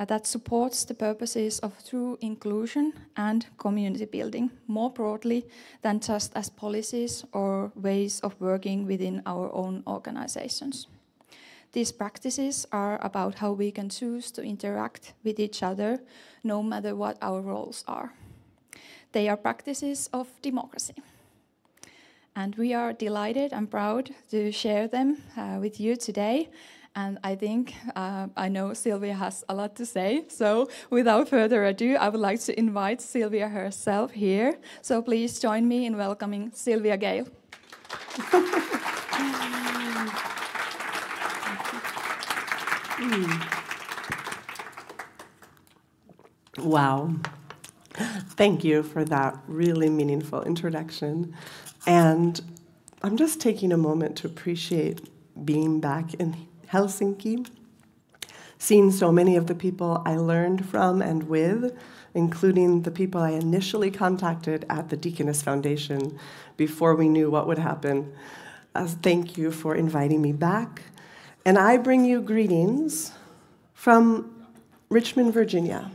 that supports the purposes of true inclusion and community building more broadly than just as policies or ways of working within our own organizations. These practices are about how we can choose to interact with each other, no matter what our roles are. They are practices of democracy. And we are delighted and proud to share them with you today. And I think, I know Sylvia has a lot to say. So without further ado, I would like to invite Sylvia herself here. So please join me in welcoming Sylvia Gale. Wow. Thank you for that really meaningful introduction. And I'm just taking a moment to appreciate being back in Helsinki, seeing so many of the people I learned from and with, including the people I initially contacted at the Deaconess Foundation before we knew what would happen. Thank you for inviting me back. And I bring you greetings from Richmond, Virginia,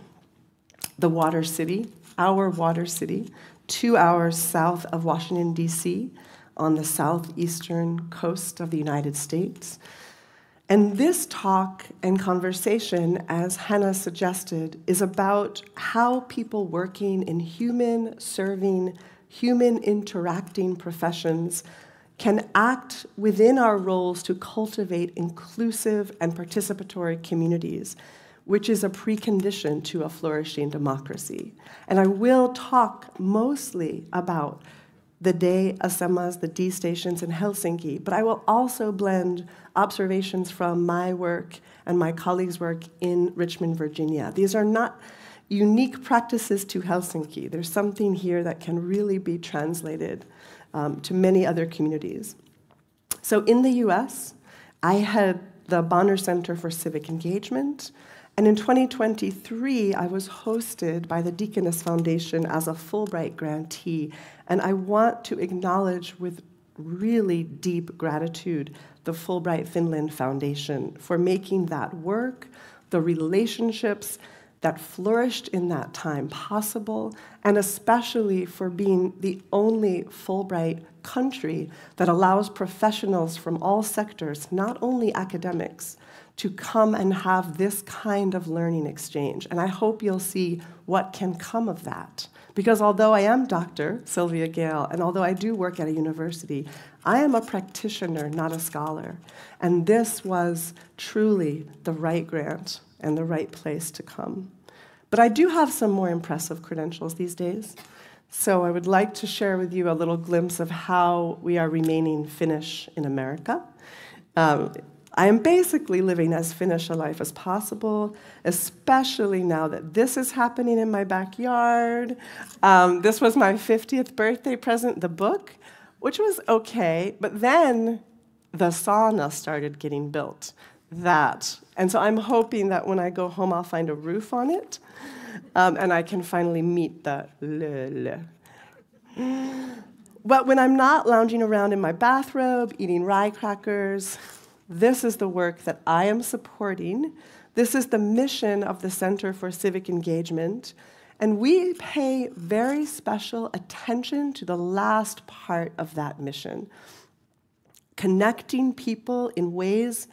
the water city, our water city, 2 hours south of Washington, D.C., on the southeastern coast of the United States. And this talk and conversation, as Hannah suggested, is about how people working in human-serving, human-interacting professions can act within our roles to cultivate inclusive and participatory communities, which is a precondition to a flourishing democracy. And I will talk mostly about the D-asemas, the D stations in Helsinki, but I will also blend observations from my work and my colleagues' work in Richmond, Virginia. These are not unique practices to Helsinki. There's something here that can really be translated to many other communities. So in the US, I had the Bonner Center for Civic Engagement, and in 2023, I was hosted by the Deaconess Foundation as a Fulbright grantee, and I want to acknowledge with really deep gratitude the Fulbright Finland Foundation for making that work, the relationships that flourished in that time possible, and especially for being the only Fulbright country that allows professionals from all sectors, not only academics, to come and have this kind of learning exchange. And I hope you'll see what can come of that. Because although I am Dr. Sylvia Gale, and although I do work at a university, I am a practitioner, not a scholar. And this was truly the right grant and the right place to come. But I do have some more impressive credentials these days. So I would like to share with you a little glimpse of how we are remaining Finnish in America. I am basically living as Finnish a life as possible, especially now that this is happening in my backyard. This was my 50th birthday present, the book, which was okay, but then the sauna started getting built. And so I'm hoping that when I go home, I'll find a roof on it, and I can finally meet the le. But when I'm not lounging around in my bathrobe, eating rye crackers, this is the work that I am supporting. This is the mission of the Center for Civic Engagement, and we pay very special attention to the last part of that mission, connecting people in ways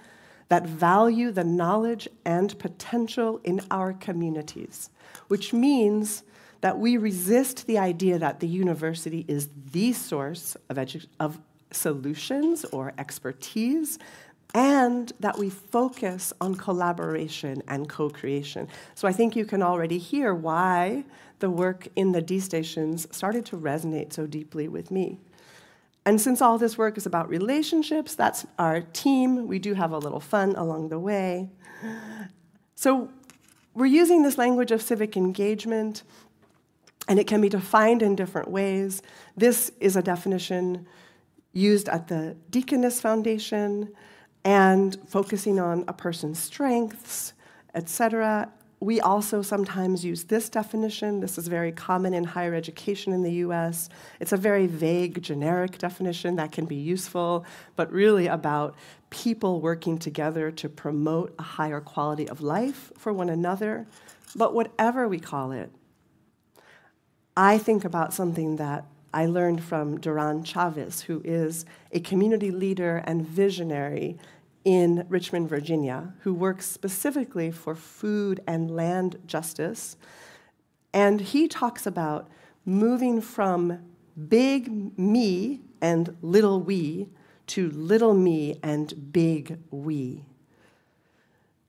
that value the knowledge and potential in our communities, which means that we resist the idea that the university is the source of solutions or expertise, and that we focus on collaboration and co-creation. So I think you can already hear why the work in the D stations started to resonate so deeply with me. And since all this work is about relationships, that's our team. We do have a little fun along the way. So we're using this language of civic engagement, and it can be defined in different ways. This is a definition used at the Deaconess Foundation, and focusing on a person's strengths, etc. We also sometimes use this definition. This is very common in higher education in the US. It's a very vague, generic definition that can be useful, but really about people working together to promote a higher quality of life for one another. But whatever we call it, I think about something that I learned from Duran Chavez, who is a community leader and visionary in Richmond, Virginia, who works specifically for food and land justice. And he talks about moving from big me and little we to little me and big we.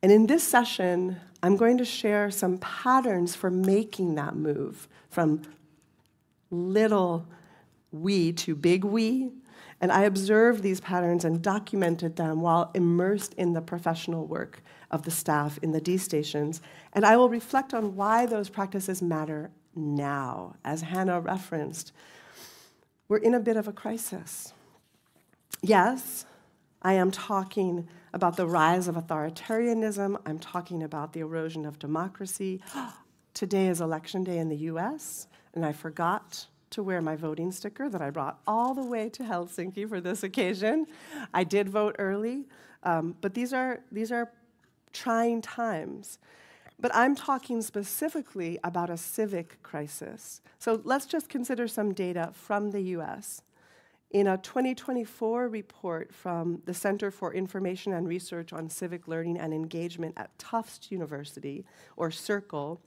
And in this session, I'm going to share some patterns for making that move from little we to big we. And I observed these patterns and documented them while immersed in the professional work of the staff in the D stations. And I will reflect on why those practices matter now. As Hannah referenced, we're in a bit of a crisis. Yes, I am talking about the rise of authoritarianism. I'm talking about the erosion of democracy. Today is election day in the US, and I forgot to wear my voting sticker that I brought all the way to Helsinki for this occasion. I did vote early, but these are trying times. But I'm talking specifically about a civic crisis. So let's just consider some data from the US. In a 2024 report from the Center for Information and Research on Civic Learning and Engagement at Tufts University, or CIRCLE,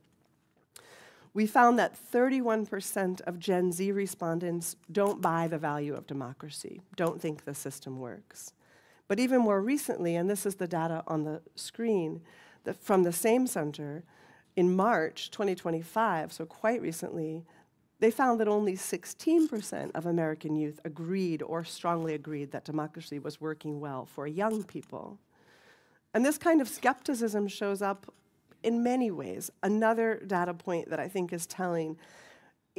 we found that 31% of Gen Z respondents don't buy the value of democracy, don't think the system works. But even more recently, and this is the data on the screen, from the same center, in March 2025, so quite recently, they found that only 16% of American youth agreed or strongly agreed that democracy was working well for young people. And this kind of skepticism shows up in many ways. Another data point that I think is telling,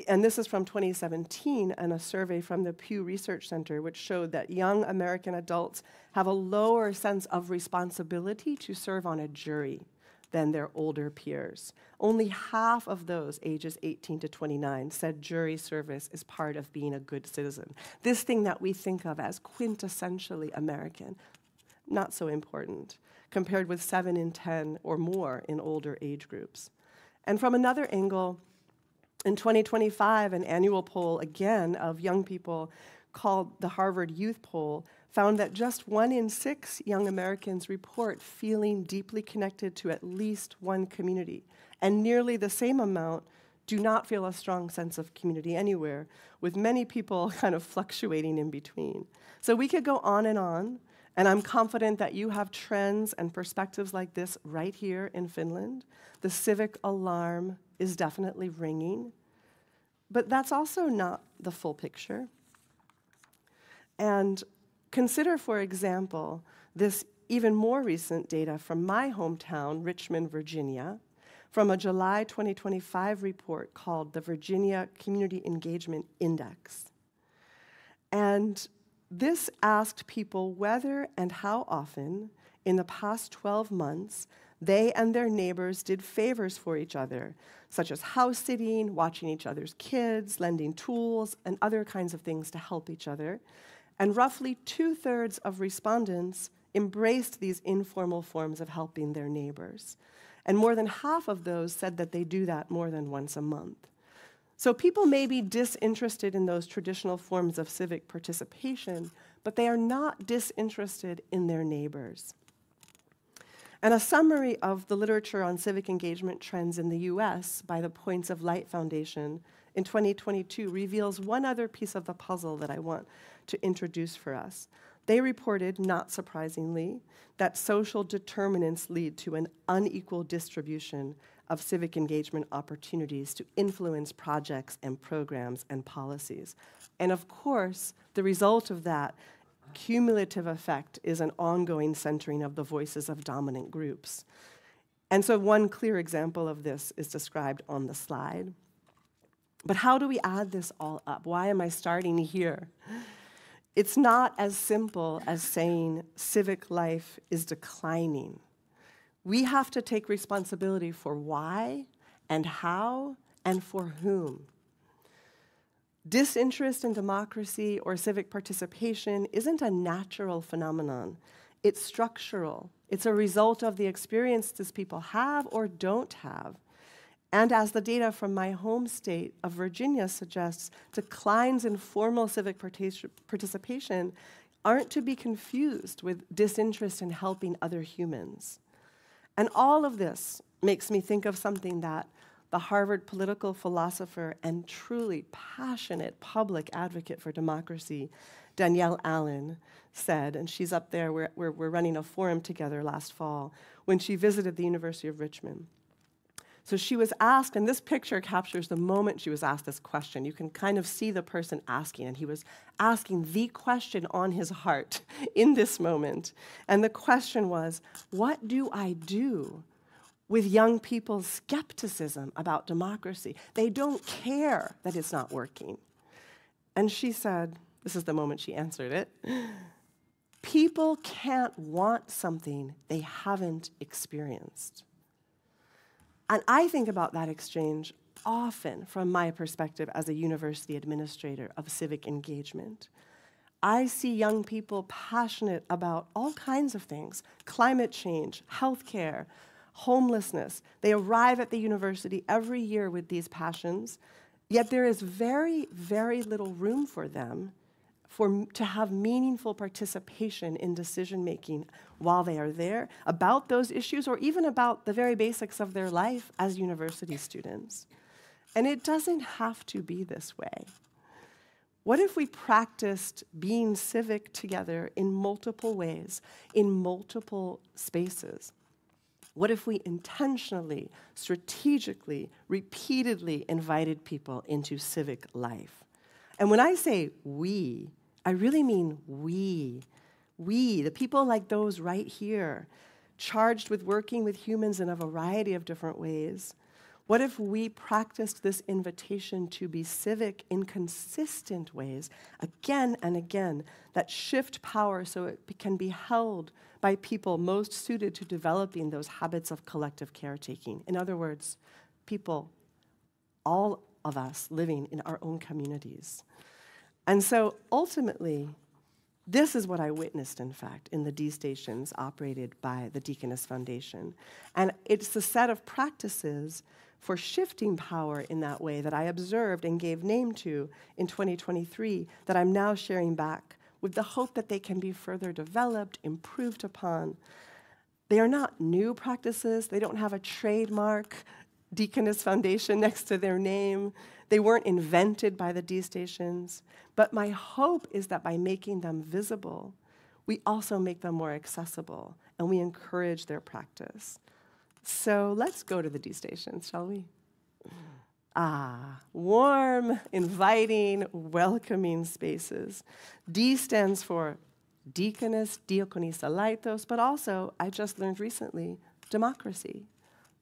and this is from 2017 and a survey from the Pew Research Center, which showed that young American adults have a lower sense of responsibility to serve on a jury than their older peers. Only half of those ages 18 to 29 said jury service is part of being a good citizen. This thing that we think of as quintessentially American, not so important, compared with 7 in 10 or more in older age groups. And from another angle, in 2025, an annual poll, again, of young people called the Harvard Youth Poll found that just 1 in 6 young Americans report feeling deeply connected to at least one community, and nearly the same amount do not feel a strong sense of community anywhere, with many people kind of fluctuating in between. So we could go on, and I'm confident that you have trends and perspectives like this right here in Finland. The civic alarm is definitely ringing, but that's also not the full picture. And consider, for example, this even more recent data from my hometown, Richmond, Virginia, from a July 2025 report called the Virginia Community Engagement Index. And this asked people whether and how often in the past 12 months they and their neighbors did favors for each other, such as house sitting, watching each other's kids, lending tools, and other kinds of things to help each other. And roughly 2/3 of respondents embraced these informal forms of helping their neighbors. And more than half of those said that they do that more than once a month. So people may be disinterested in those traditional forms of civic participation, but they are not disinterested in their neighbors. And a summary of the literature on civic engagement trends in the US by the Points of Light Foundation in 2022 reveals one other piece of the puzzle that I want to introduce for us. They reported, not surprisingly, that social determinants lead to an unequal distribution of civic engagement opportunities to influence projects and programs and policies. And of course, the result of that cumulative effect is an ongoing centering of the voices of dominant groups. And so one clear example of this is described on the slide. But how do we add this all up? Why am I starting here? It's not as simple as saying civic life is declining. We have to take responsibility for why and how and for whom. Disinterest in democracy or civic participation isn't a natural phenomenon. It's structural. It's a result of the experiences people have or don't have. And as the data from my home state of Virginia suggests, declines in formal civic participation aren't to be confused with disinterest in helping other humans. And all of this makes me think of something that the Harvard political philosopher and truly passionate public advocate for democracy, Danielle Allen, said, and she's up there, we're running a forum together last fall, when she visited the University of Richmond. So she was asked, and this picture captures the moment she was asked this question. You can kind of see the person asking, and he was asking the question on his heart in this moment. And the question was, what do I do with young people's skepticism about democracy? They don't care that it's not working. And she said, this is the moment she answered it, people can't want something they haven't experienced. And I think about that exchange often from my perspective as a university administrator of civic engagement. I see young people passionate about all kinds of things, climate change, healthcare, homelessness. They arrive at the university every year with these passions, yet there is very, very little room for them to have meaningful participation in decision-making while they are there about those issues or even about the very basics of their life as university students. And it doesn't have to be this way. What if we practiced being civic together in multiple ways, in multiple spaces? What if we intentionally, strategically, repeatedly invited people into civic life? And when I say we, I really mean we, the people like those right here, charged with working with humans in a variety of different ways. What if we practiced this invitation to be civic in consistent ways, again and again, that shift power so it can be held by people most suited to developing those habits of collective caretaking? In other words, people, all of us living in our own communities. And so ultimately, this is what I witnessed, in fact, in the D stations operated by the Deaconess Foundation. And it's the set of practices for shifting power in that way that I observed and gave name to in 2023 that I'm now sharing back with the hope that they can be further developed, improved upon. They are not new practices. They don't have a trademark Deaconess Foundation next to their name. They weren't invented by the D stations. But my hope is that by making them visible, we also make them more accessible and we encourage their practice. So let's go to the D stations, shall we? Warm, inviting, welcoming spaces. D stands for Deaconess, Diakonisa, but also, I just learned recently, democracy.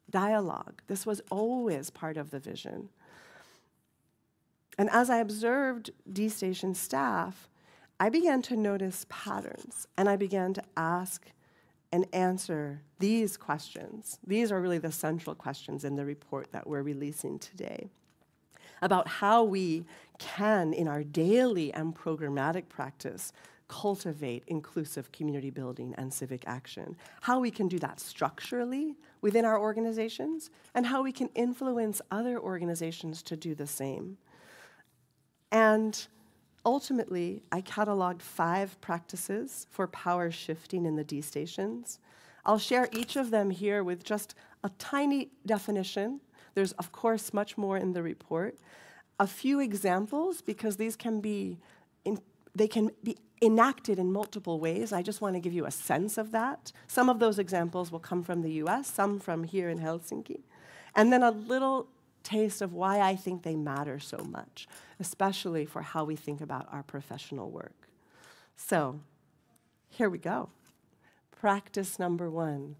Dialogue. This was always part of the vision. And as I observed D Station staff, I began to notice patterns, and I began to ask and answer these questions. These are really the central questions in the report that we're releasing today, about how we can, in our daily and programmatic practice, cultivate inclusive community building and civic action, how we can do that structurally within our organizations, and how we can influence other organizations to do the same. And ultimately, I cataloged 5 practices for power shifting in the D stations. I'll share each of them here with just a tiny definition. There's, of course, much more in the report. A few examples, because these can be enacted in multiple ways. I just want to give you a sense of that. Some of those examples will come from the US, some from here in Helsinki. And then a little taste of why I think they matter so much, especially for how we think about our professional work. So, here we go. Practice number 1,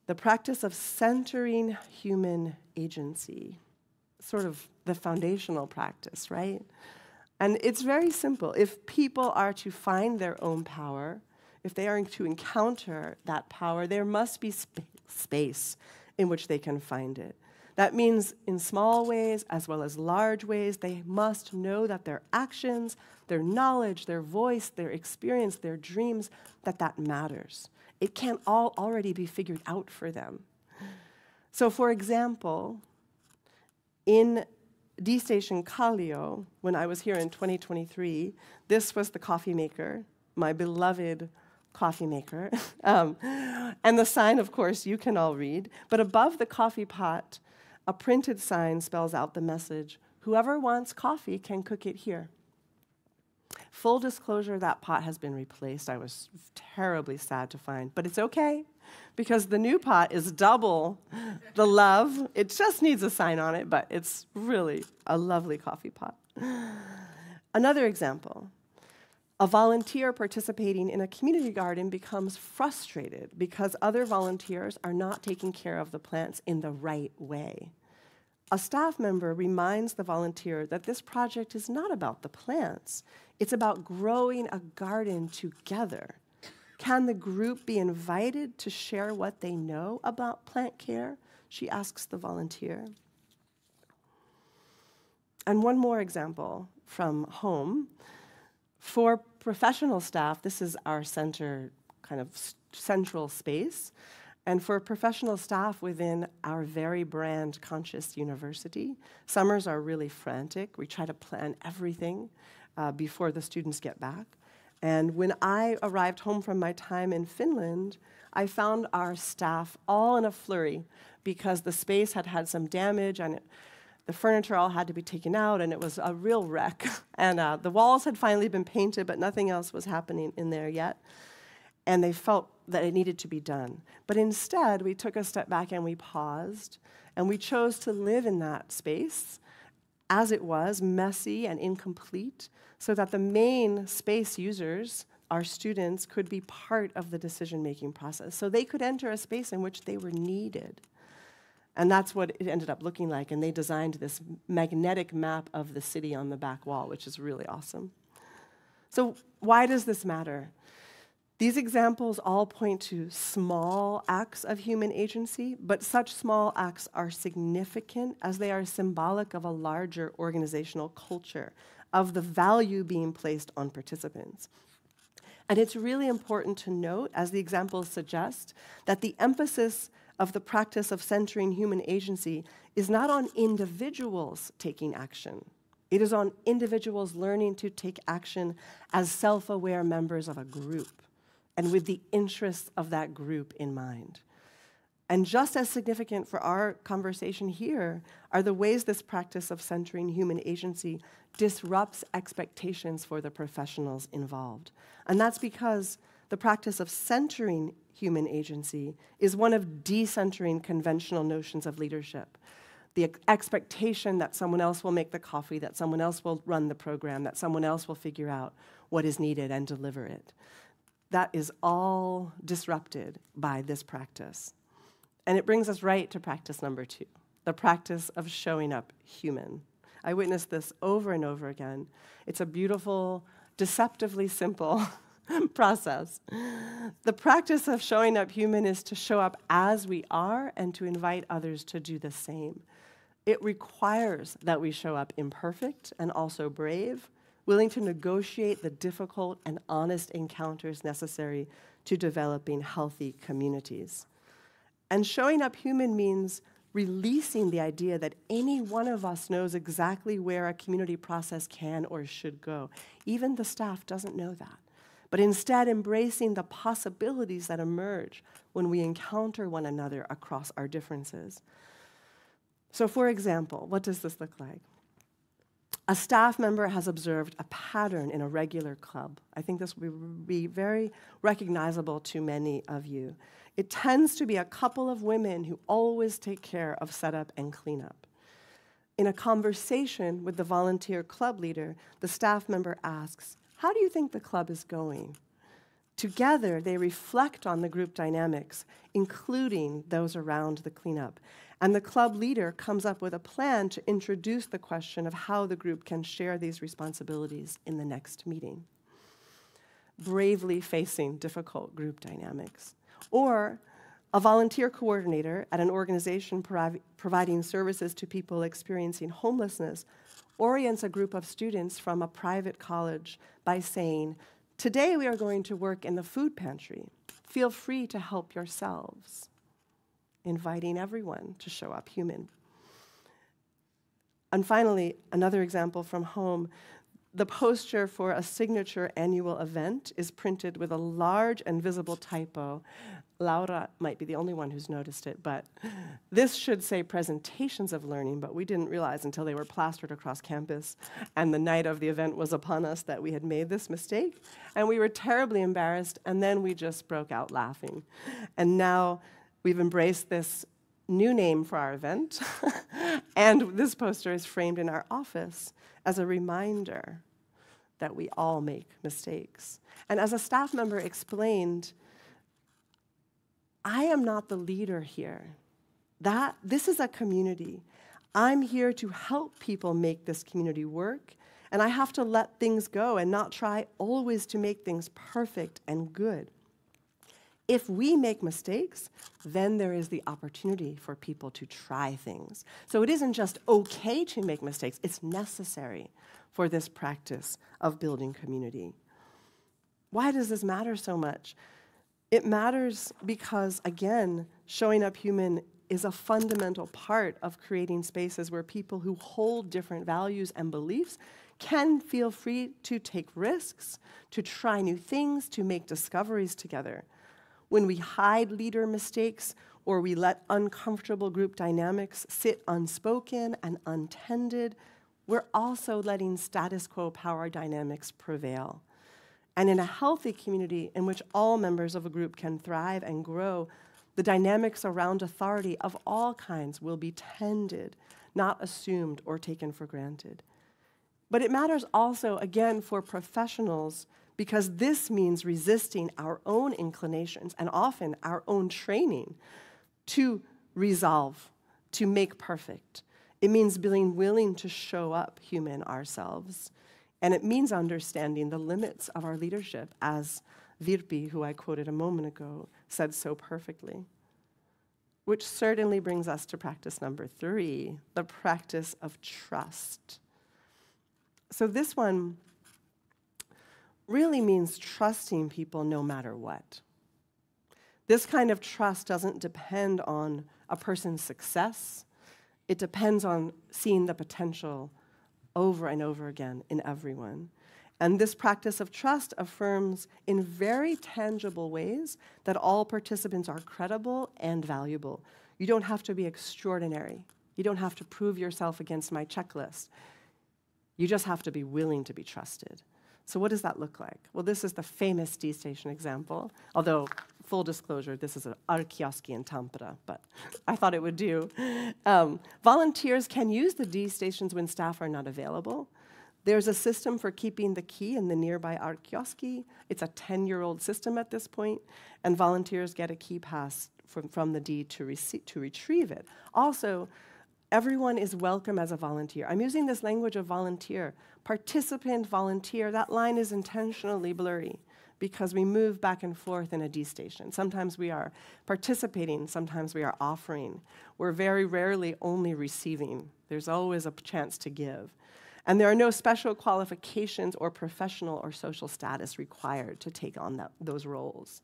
the practice of centering human agency, sort of the foundational practice, right? And it's very simple. If people are to find their own power, if they are to encounter that power, there must be space space in which they can find it. That means in small ways as well as large ways, they must know that their actions, their knowledge, their voice, their experience, their dreams, that matters. It can't all already be figured out for them. So for example, in D Station Kallio, when I was here in 2023, this was the coffee maker, my beloved coffee maker. And the sign, of course, you can all read. But above the coffee pot, a printed sign spells out the message, "Whoever wants coffee can cook it here." Full disclosure, that pot has been replaced. I was terribly sad to find, but it's okay, because the new pot is double the love. It just needs a sign on it, but it's really a lovely coffee pot. Another example, a volunteer participating in a community garden becomes frustrated because other volunteers are not taking care of the plants in the right way. A staff member reminds the volunteer that this project is not about the plants. It's about growing a garden together. Can the group be invited to share what they know about plant care? She asks the volunteer. And one more example from home. For professional staff, this is our center, kind of central space. And for professional staff within our very brand conscious university, summers are really frantic. We try to plan everything before the students get back. And when I arrived home from my time in Finland, I found our staff all in a flurry because the space had had some damage and the furniture all had to be taken out, and it was a real wreck. And the walls had finally been painted, but nothing else was happening in there yet. And they felt that it needed to be done. But instead, we took a step back and we paused, and we chose to live in that space as it was, messy and incomplete, so that the main space users, our students, could be part of the decision-making process. So they could enter a space in which they were needed. And that's what it ended up looking like. And they designed this magnetic map of the city on the back wall, which is really awesome. So why does this matter? These examples all point to small acts of human agency, but such small acts are significant as they are symbolic of a larger organizational culture, of the value being placed on participants. And it's really important to note, as the examples suggest, that the emphasis of the practice of centering human agency is not on individuals taking action. It is on individuals learning to take action as self-aware members of a group, and with the interests of that group in mind. And just as significant for our conversation here are the ways this practice of centering human agency disrupts expectations for the professionals involved. And that's because the practice of centering human agency is one of decentering conventional notions of leadership. The expectation that someone else will make the coffee, that someone else will run the program, that someone else will figure out what is needed and deliver it. That is all disrupted by this practice. And it brings us right to practice number 2, the practice of showing up human. I witnessed this over and over again. It's a beautiful, deceptively simple process. The practice of showing up human is to show up as we are and to invite others to do the same. It requires that we show up imperfect and also brave, willing to negotiate the difficult and honest encounters necessary to developing healthy communities. And showing up human means releasing the idea that any one of us knows exactly where a community process can or should go. Even the staff doesn't know that. But instead embracing the possibilities that emerge when we encounter one another across our differences. So for example, what does this look like? A staff member has observed a pattern in a regular club. I think this will be very recognizable to many of you. It tends to be a couple of women who always take care of setup and cleanup. In a conversation with the volunteer club leader, the staff member asks, "How do you think the club is going?" Together, they reflect on the group dynamics, including those around the cleanup. And the club leader comes up with a plan to introduce the question of how the group can share these responsibilities in the next meeting. Bravely facing difficult group dynamics. Or A volunteer coordinator at an organization providing services to people experiencing homelessness orients a group of students from a private college by saying, "Today we are going to work in the food pantry. Feel free to help yourselves," inviting everyone to show up human. And finally, another example from home. The poster for a signature annual event is printed with a large and visible typo. Laura might be the only one who's noticed it, but this should say presentations of learning, but we didn't realize until they were plastered across campus and the night of the event was upon us that we had made this mistake. And we were terribly embarrassed, and then we just broke out laughing. And now we've embraced this new name for our event, and this poster is framed in our office as a reminder that we all make mistakes. And as a staff member explained, I am not the leader here. This is a community. I'm here to help people make this community work, and I have to let things go and not try always to make things perfect and good. If we make mistakes, then there is the opportunity for people to try things. So it isn't just okay to make mistakes, it's necessary for this practice of building community. Why does this matter so much? It matters because, again, showing up human is a fundamental part of creating spaces where people who hold different values and beliefs can feel free to take risks, to try new things, to make discoveries together. When we hide leader mistakes or we let uncomfortable group dynamics sit unspoken and untended, we're also letting status quo power dynamics prevail. And in a healthy community in which all members of a group can thrive and grow, the dynamics around authority of all kinds will be tended, not assumed or taken for granted. But it matters also, again, for professionals, because this means resisting our own inclinations and often our own training to resolve, to make perfect. It means being willing to show up human ourselves. And it means understanding the limits of our leadership, as Virpi, who I quoted a moment ago, said so perfectly. Which certainly brings us to practice number 3, the practice of trust. So this one really means trusting people no matter what. This kind of trust doesn't depend on a person's success. It depends on seeing the potential over and over again in everyone. And this practice of trust affirms in very tangible ways that all participants are credible and valuable. You don't have to be extraordinary. You don't have to prove yourself against my checklist. You just have to be willing to be trusted. So what does that look like? Well, this is the famous D-Station example, although, full disclosure, this is an arkioski in Tampere, but I thought it would do. Volunteers can use the D-Stations when staff are not available. There's a system for keeping the key in the nearby arkioski. It's a 10-year-old system at this point, and volunteers get a key pass from the D to retrieve it. Also, everyone is welcome as a volunteer. I'm using this language of volunteer. Participant, volunteer, that line is intentionally blurry because we move back and forth in a D-Station. Sometimes we are participating, sometimes we are offering. We're very rarely only receiving. There's always a chance to give. And there are no special qualifications or professional or social status required to take on those roles.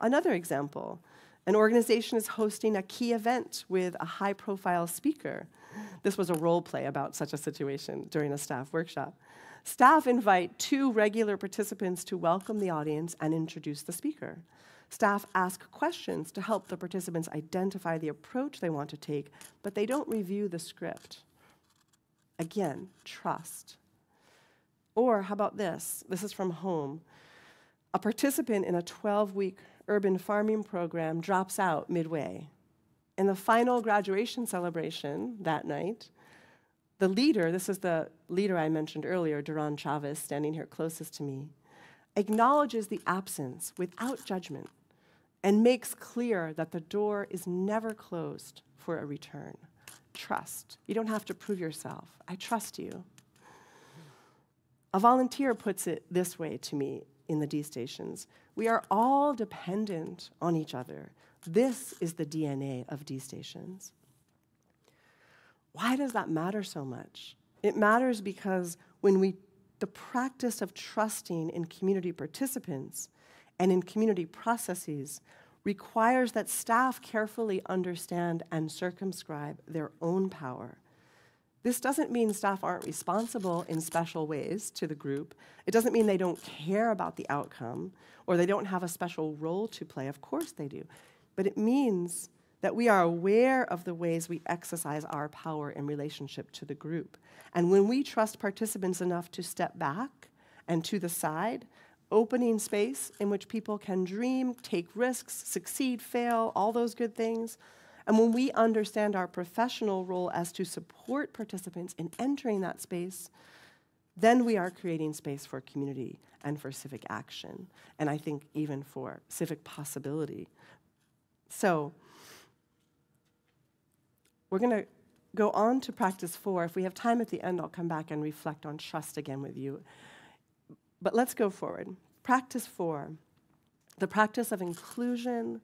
Another example, an organization is hosting a key event with a high-profile speaker. This was a role play about such a situation during a staff workshop. Staff invite 2 regular participants to welcome the audience and introduce the speaker. Staff ask questions to help the participants identify the approach they want to take, but they don't review the script. Again, trust. Or how about this? This is from home. A participant in a 12-week urban farming program drops out midway. In the final graduation celebration that night, the leader, this is the leader I mentioned earlier, Duran Chavez, standing here closest to me, acknowledges the absence without judgment and makes clear that the door is never closed for a return. Trust. You don't have to prove yourself. I trust you. A volunteer puts it this way to me in the D-Stations. We are all dependent on each other. This is the DNA of D-stations. Why does that matter so much? It matters because the practice of trusting in community participants and in community processes requires that staff carefully understand and circumscribe their own power. This doesn't mean staff aren't responsible in special ways to the group. It doesn't mean they don't care about the outcome or they don't have a special role to play. Of course they do. But it means that we are aware of the ways we exercise our power in relationship to the group. And when we trust participants enough to step back and to the side, opening space in which people can dream, take risks, succeed, fail, all those good things, and when we understand our professional role as to support participants in entering that space, then we are creating space for community and for civic action, and I think even for civic possibility. So we're going to go on to practice 4. If we have time at the end, I'll come back and reflect on trust again with you. But let's go forward. Practice 4, the practice of inclusion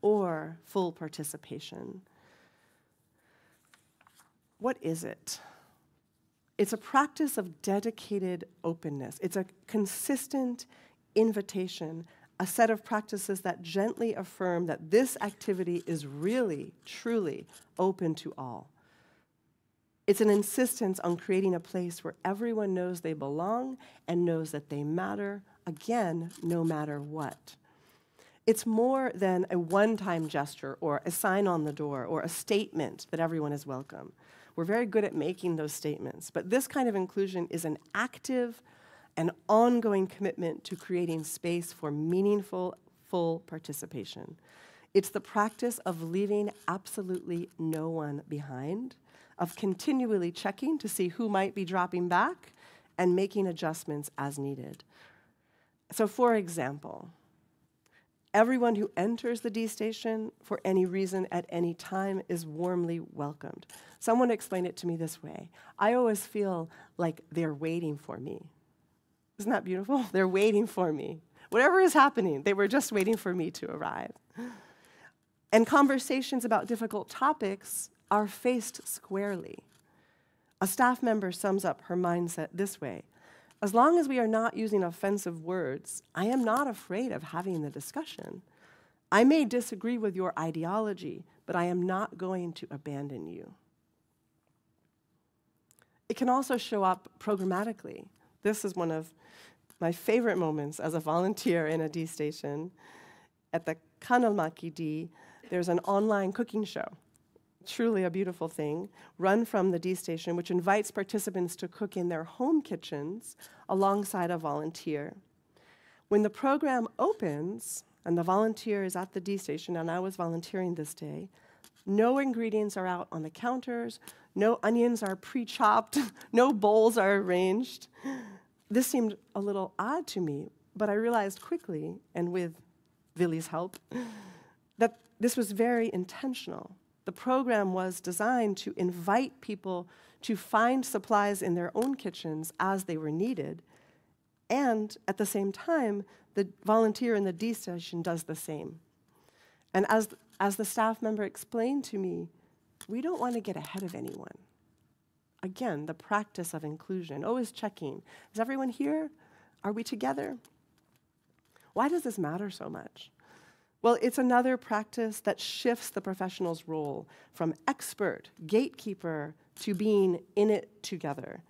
or full participation. What is it? It's a practice of dedicated openness. It's a consistent invitation, a set of practices that gently affirm that this activity is really, truly open to all. It's an insistence on creating a place where everyone knows they belong and knows that they matter, again, no matter what. It's more than a one-time gesture or a sign on the door or a statement that everyone is welcome. We're very good at making those statements, but this kind of inclusion is an active and ongoing commitment to creating space for meaningful, full participation. It's the practice of leaving absolutely no one behind, of continually checking to see who might be dropping back and making adjustments as needed. So for example, everyone who enters the D station for any reason at any time is warmly welcomed. Someone explained it to me this way. I always feel like they're waiting for me. Isn't that beautiful? They're waiting for me. Whatever is happening, they were just waiting for me to arrive. And conversations about difficult topics are faced squarely. A staff member sums up her mindset this way: as long as we are not using offensive words, I am not afraid of having the discussion. I may disagree with your ideology, but I am not going to abandon you. It can also show up programmatically. This is one of my favorite moments as a volunteer in a D station. At the Kanalmaki D, there's an online cooking show. Truly a beautiful thing, run from the D station, which invites participants to cook in their home kitchens alongside a volunteer. When the program opens, and the volunteer is at the D station, and I was volunteering this day, no ingredients are out on the counters, no onions are pre-chopped, no bowls are arranged. This seemed a little odd to me, but I realized quickly, and with Vili's help, that this was very intentional. The program was designed to invite people to find supplies in their own kitchens as they were needed, and at the same time, the volunteer in the D station does the same. And as the staff member explained to me, we don't want to get ahead of anyone. Again, the practice of inclusion, always checking. Is everyone here? Are we together? Why does this matter so much? Well, it's another practice that shifts the professional's role from expert, gatekeeper, to being in it together.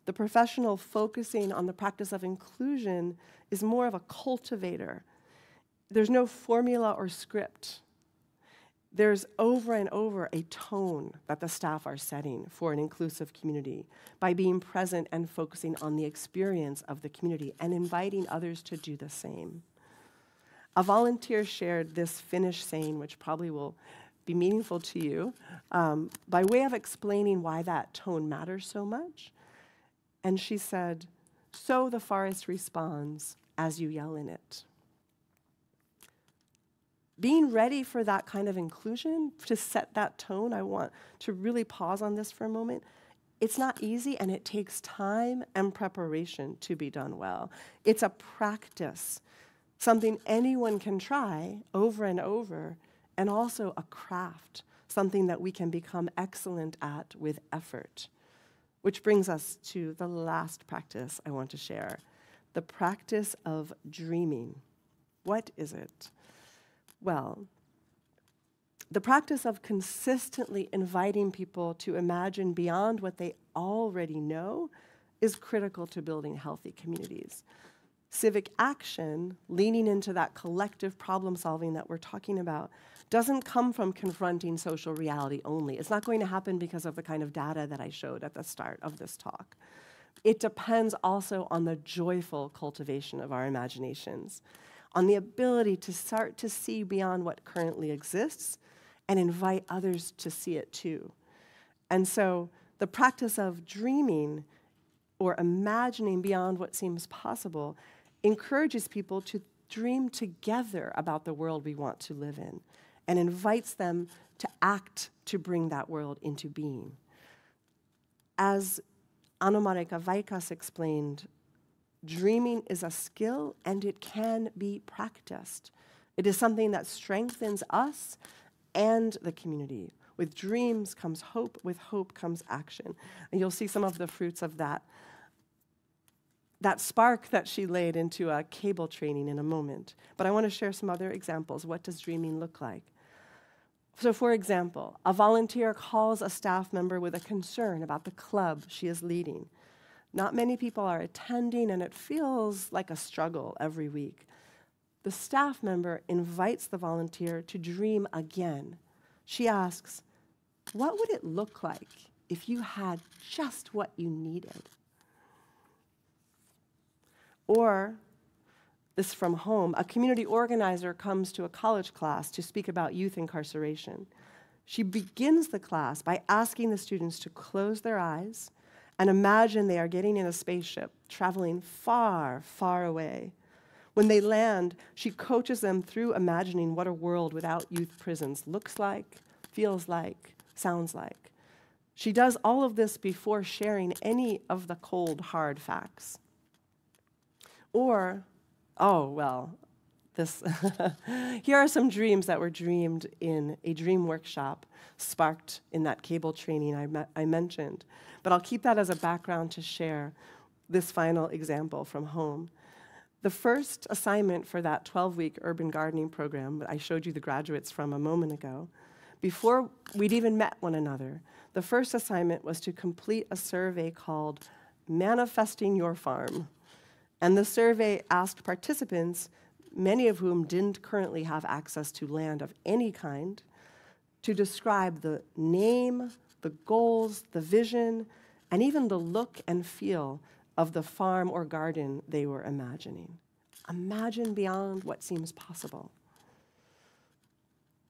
The professional focusing on the practice of inclusion is more of a cultivator. There's no formula or script. There's over and over a tone that the staff are setting for an inclusive community by being present and focusing on the experience of the community and inviting others to do the same. A volunteer shared this Finnish saying, which probably will be meaningful to you, by way of explaining why that tone matters so much. And she said, "So the forest responds as you yell in it." Being ready for that kind of inclusion, to set that tone, I want to really pause on this for a moment. It's not easy, and it takes time and preparation to be done well. It's a practice, something anyone can try over and over and also a craft, something that we can become excellent at with effort. Which brings us to the last practice I want to share, the practice of dreaming. What is it? Well, the practice of consistently inviting people to imagine beyond what they already know is critical to building healthy communities. Civic action, leaning into that collective problem solving that we're talking about, doesn't come from confronting social reality only. It's not going to happen because of the kind of data that I showed at the start of this talk. It depends also on the joyful cultivation of our imaginations, on the ability to start to see beyond what currently exists and invite others to see it too. And so the practice of dreaming or imagining beyond what seems possible encourages people to dream together about the world we want to live in and invites them to act to bring that world into being. As Anomarika Vaikas explained, dreaming is a skill and it can be practiced. It is something that strengthens us and the community. With dreams comes hope, with hope comes action. And you'll see some of the fruits of that spark that she laid into a cable training in a moment. But I want to share some other examples. What does dreaming look like? So for example, a volunteer calls a staff member with a concern about the club she is leading. Not many people are attending, and it feels like a struggle every week. The staff member invites the volunteer to dream again. She asks, what would it look like if you had just what you needed? Or, this from home, a community organizer comes to a college class to speak about youth incarceration. She begins the class by asking the students to close their eyes and imagine they are getting in a spaceship, traveling far, far away. When they land, she coaches them through imagining what a world without youth prisons looks like, feels like, sounds like. She does all of this before sharing any of the cold, hard facts. Or, here are some dreams that were dreamed in a dream workshop sparked in that cable training I mentioned. But I'll keep that as a background to share this final example from home. The first assignment for that 12-week urban gardening program that I showed you the graduates from a moment ago, before we'd even met one another, the first assignment was to complete a survey called Manifesting Your Farm. And the survey asked participants, many of whom didn't currently have access to land of any kind, to describe the name, the goals, the vision, and even the look and feel of the farm or garden they were imagining. Imagine beyond what seems possible.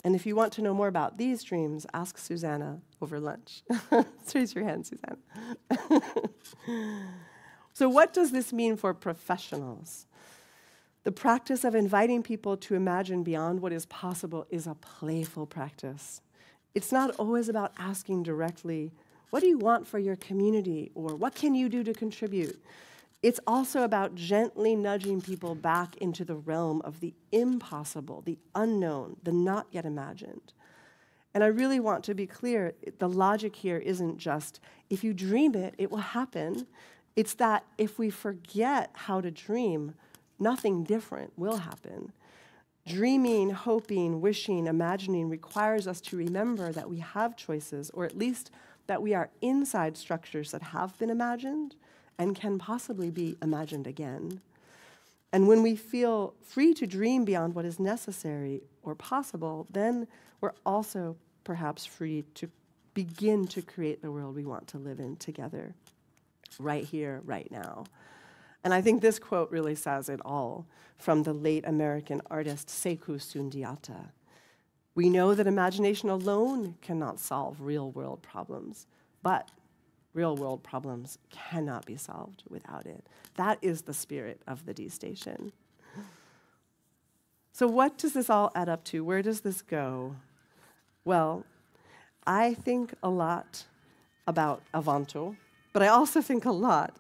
And if you want to know more about these dreams, ask Susanna over lunch. Raise your hand, Susanna. So what does this mean for professionals? The practice of inviting people to imagine beyond what is possible is a playful practice. It's not always about asking directly, what do you want for your community? Or what can you do to contribute? It's also about gently nudging people back into the realm of the impossible, the unknown, the not yet imagined. And I really want to be clear, the logic here isn't just, if you dream it, it will happen. It's that if we forget how to dream, nothing different will happen. Dreaming, hoping, wishing, imagining requires us to remember that we have choices, or at least that we are inside structures that have been imagined and can possibly be imagined again. And when we feel free to dream beyond what is necessary or possible, then we're also perhaps free to begin to create the world we want to live in together. Right here, right now. And I think this quote really says it all from the late American artist Sekou Sundiata. We know that imagination alone cannot solve real-world problems, but real-world problems cannot be solved without it. That is the spirit of the D Station. So what does this all add up to? Where does this go? Well, I think a lot about Avanto, but I also think a lot,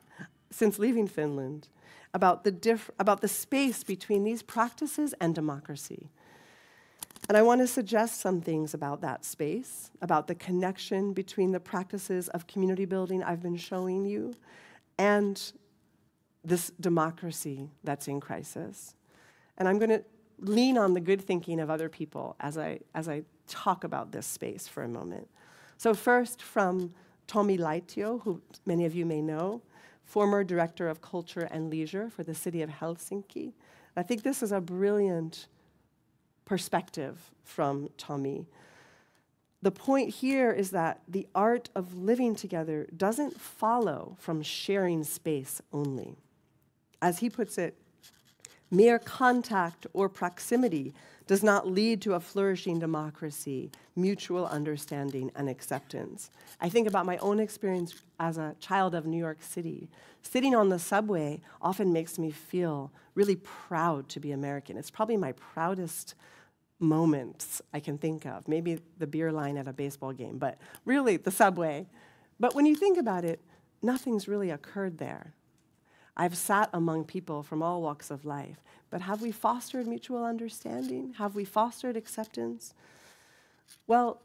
since leaving Finland, about the space between these practices and democracy. And I want to suggest some things about that space, about the connection between the practices of community building I've been showing you and this democracy that's in crisis. And I'm going to lean on the good thinking of other people as I talk about this space for a moment. So first, from Tommi Laitio, who many of you may know, former Director of Culture and Leisure for the city of Helsinki. I think this is a brilliant perspective from Tommi. The point here is that the art of living together doesn't follow from sharing space only. As he puts it, mere contact or proximity does not lead to a flourishing democracy, mutual understanding, and acceptance. I think about my own experience as a child of New York City. Sitting on the subway often makes me feel really proud to be American. It's probably my proudest moments I can think of. Maybe the beer line at a baseball game, but really the subway. But when you think about it, nothing's really occurred there. I've sat among people from all walks of life, but have we fostered mutual understanding? Have we fostered acceptance? Well,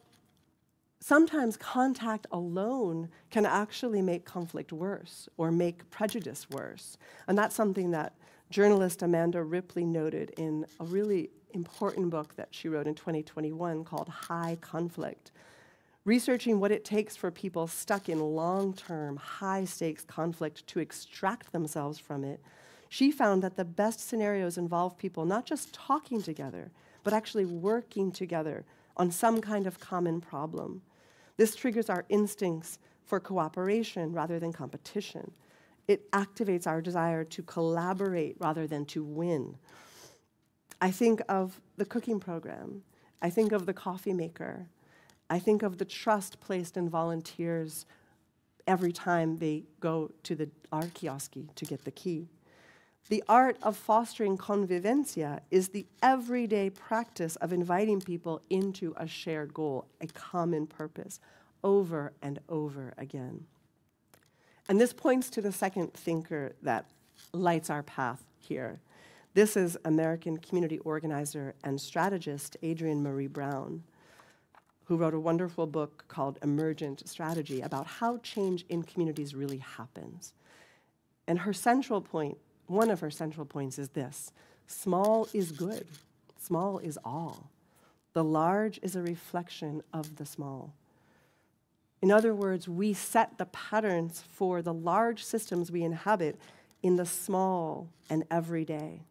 sometimes contact alone can actually make conflict worse or make prejudice worse. And that's something that journalist Amanda Ripley noted in a really important book that she wrote in 2021 called High Conflict. Researching what it takes for people stuck in long-term, high-stakes conflict to extract themselves from it, she found that the best scenarios involve people not just talking together, but actually working together on some kind of common problem. This triggers our instincts for cooperation rather than competition. It activates our desire to collaborate rather than to win. I think of the cooking program. I think of the coffee maker. I think of the trust placed in volunteers every time they go to our kioski to get the key. The art of fostering convivencia is the everyday practice of inviting people into a shared goal, a common purpose, over and over again. And this points to the second thinker that lights our path here. This is American community organizer and strategist Adrienne Marie Brown, who wrote a wonderful book called Emergent Strategy about how change in communities really happens. And her central point, one of her central points is this: small is good, small is all. The large is a reflection of the small. In other words, we set the patterns for the large systems we inhabit in the small and everyday.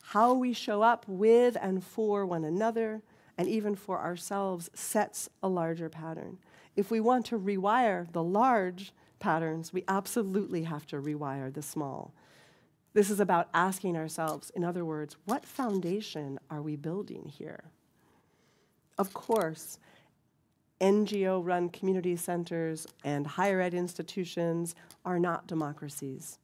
How we show up with and for one another, and even for ourselves, sets a larger pattern. If we want to rewire the large patterns, we absolutely have to rewire the small. This is about asking ourselves, in other words, what foundation are we building here? Of course, NGO-run community centers and higher ed institutions are not democracies.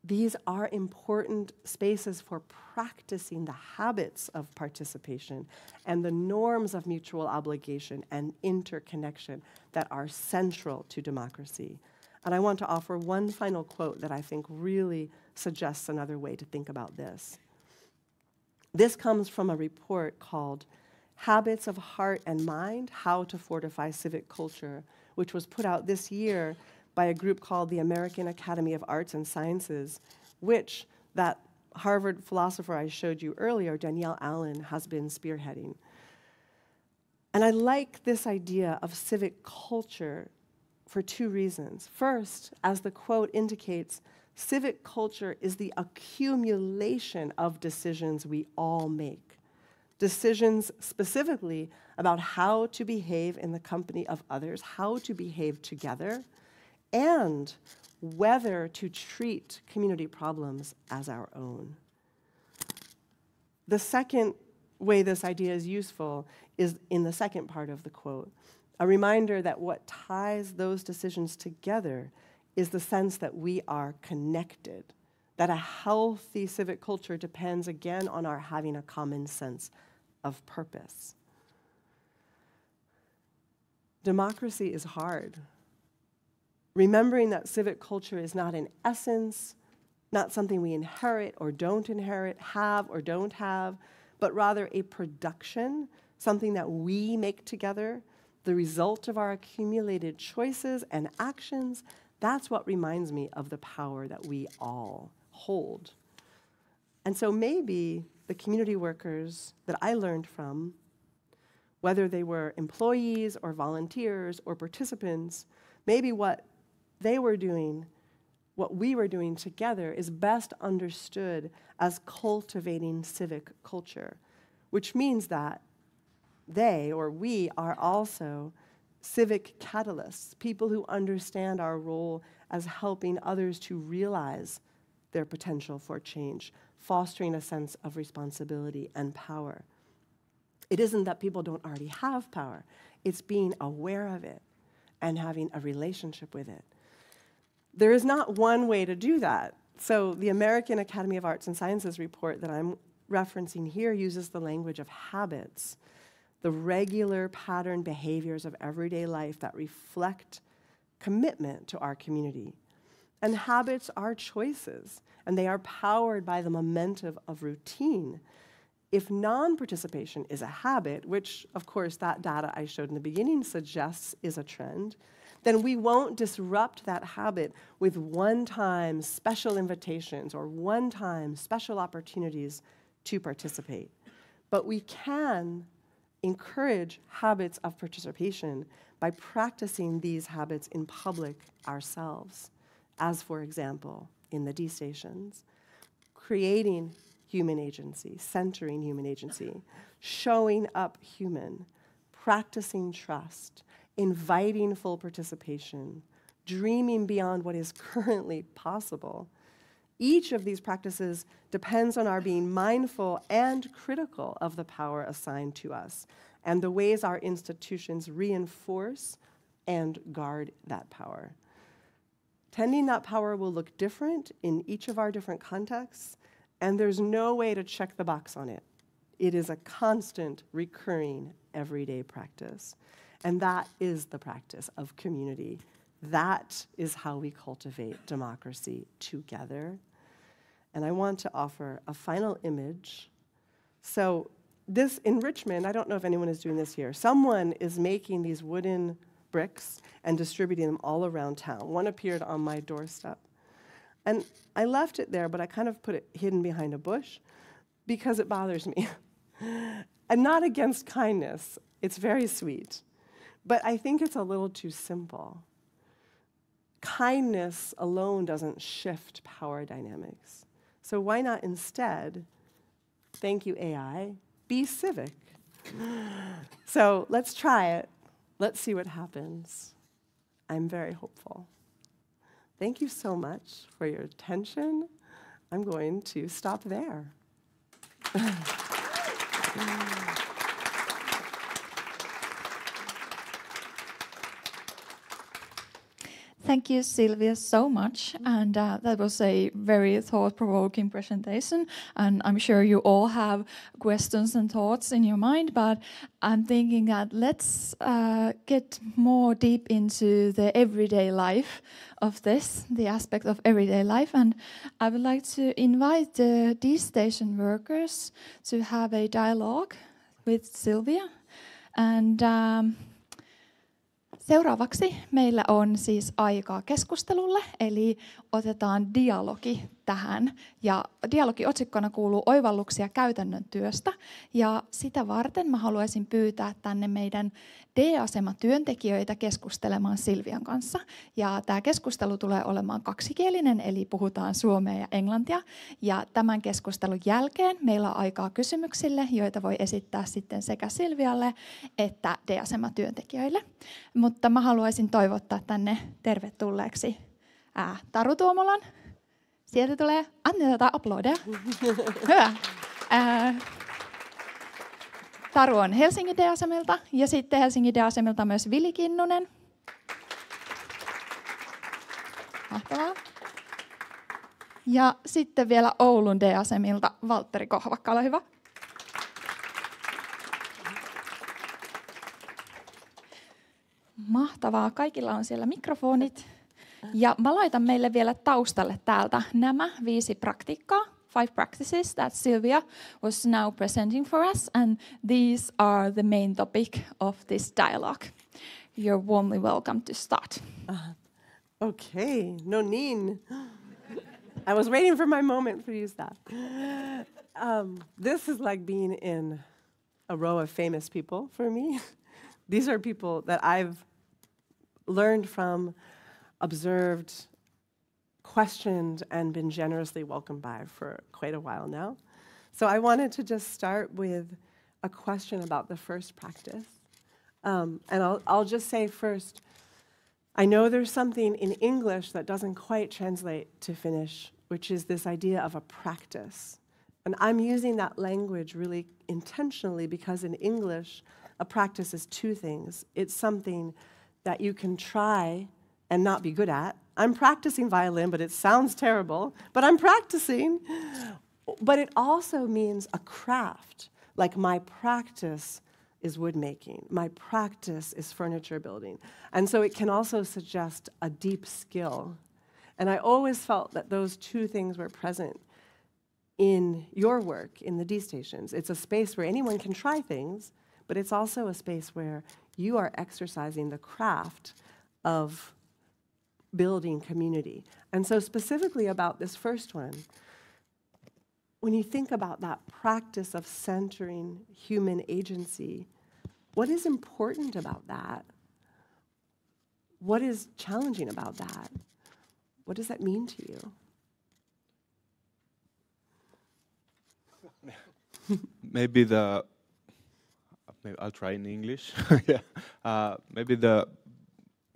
These are important spaces for practicing the habits of participation and the norms of mutual obligation and interconnection that are central to democracy. And I want to offer one final quote that I think really suggests another way to think about this. This comes from a report called Habits of Heart and Mind, How to Fortify Civic Culture, which was put out this year by a group called the American Academy of Arts and Sciences, which that Harvard philosopher I showed you earlier, Danielle Allen, has been spearheading. And I like this idea of civic culture for two reasons. First, as the quote indicates, civic culture is the accumulation of decisions we all make. Decisions specifically about how to behave in the company of others, how to behave together, and whether to treat community problems as our own. The second way this idea is useful is in the second part of the quote, a reminder that what ties those decisions together is the sense that we are connected, that a healthy civic culture depends again on our having a common sense of purpose. Democracy is hard. Remembering that civic culture is not an essence, not something we inherit or don't inherit, have or don't have, but rather a production, something that we make together, the result of our accumulated choices and actions. That's what reminds me of the power that we all hold. And so maybe the community workers that I learned from, whether they were employees or volunteers or participants, maybe what they were doing, what we were doing together is best understood as cultivating civic culture, which means that they, or we, are also civic catalysts, people who understand our role as helping others to realize their potential for change, fostering a sense of responsibility and power. It isn't that people don't already have power. It's being aware of it and having a relationship with it. There is not one way to do that. So the American Academy of Arts and Sciences report that I'm referencing here uses the language of habits, the regular pattern behaviors of everyday life that reflect commitment to our community. And habits are choices, and they are powered by the momentum of routine. If non-participation is a habit, which, of course, that data I showed in the beginning suggests is a trend, then we won't disrupt that habit with one-time special invitations or one-time special opportunities to participate. But we can encourage habits of participation by practicing these habits in public ourselves, as, for example, in the D stations, creating human agency, centering human agency, showing up human, practicing trust, inviting full participation, dreaming beyond what is currently possible. Each of these practices depends on our being mindful and critical of the power assigned to us and the ways our institutions reinforce and guard that power. Tending that power will look different in each of our different contexts, and there's no way to check the box on it. It is a constant, recurring, everyday practice. And that is the practice of community. That is how we cultivate democracy together. And I want to offer a final image. So this in Richmond, I don't know if anyone is doing this here. Someone is making these wooden bricks and distributing them all around town. One appeared on my doorstep. And I left it there, but I kind of put it hidden behind a bush because it bothers me. I'm not against kindness. It's very sweet. But I think it's a little too simple. Kindness alone doesn't shift power dynamics. So why not instead, thank you AI, be civic? So let's try it. Let's see what happens. I'm very hopeful. Thank you so much for your attention. I'm going to stop there. Thank you, Sylvia, so much. And that was a very thought-provoking presentation. And I'm sure you all have questions and thoughts in your mind, but I'm thinking that let's get more deep into the everyday life of this, the aspect of everyday life. And I would like to invite the D-station workers to have a dialogue with Sylvia. And seuraavaksi meillä on siis aikaa keskustelulle, eli otetaan dialogi tähän. Ja dialogiotsikkona kuuluu oivalluksia käytännön työstä. Ja sitä varten mä haluaisin pyytää tänne meidän D-asematyöntekijöitä keskustelemaan Silvian kanssa. Ja tämä keskustelu tulee olemaan kaksikielinen, eli puhutaan suomea ja englantia. Ja tämän keskustelun jälkeen meillä on aikaa kysymyksille, joita voi esittää sitten sekä Silvialle että D-asematyöntekijöille. Mutta mä haluaisin toivottaa tänne tervetulleeksi Taru Tuomolan. Sieltä tulee, annetaan aplodeja. Hyvä. Taru on Helsingin D-asemilta ja sitten Helsingin D-asemilta myös Vili Kinnunen. Mahtavaa. Ja sitten vielä Oulun D-asemilta Valtteri Kohvakka, ole hyvä. Mahtavaa, kaikilla on siellä mikrofonit. Ja mä laitan meille vielä taustalle täältä nämä 5 praktiikkaa, 5 practices that Sylvia was now presenting for us, and these are the main topic of this dialogue. You're warmly welcome to start. Okay, no niin. I was waiting for my moment to use that. This is like being in a row of famous people for me. These are people that I've learned from, observed, questioned, and been generously welcomed by for quite a while now. So I wanted to just start with a question about the first practice. And I'll just say first, I know there's something in English that doesn't quite translate to Finnish, which is this idea of a practice. And I'm using that language really intentionally because in English, a practice is 2 things. It's something that you can try and not be good at. I'm practicing violin, but it sounds terrible, but I'm practicing. But it also means a craft, like my practice is wood making. My practice is furniture building. And so it can also suggest a deep skill. And I always felt that those 2 things were present in your work, in the D stations. It's a space where anyone can try things, but it's also a space where you are exercising the craft of building community. And so specifically about this first one, when you think about that practice of centering human agency, what is important about that? What is challenging about that? What does that mean to you? Maybe I'll try in English. Yeah. Maybe the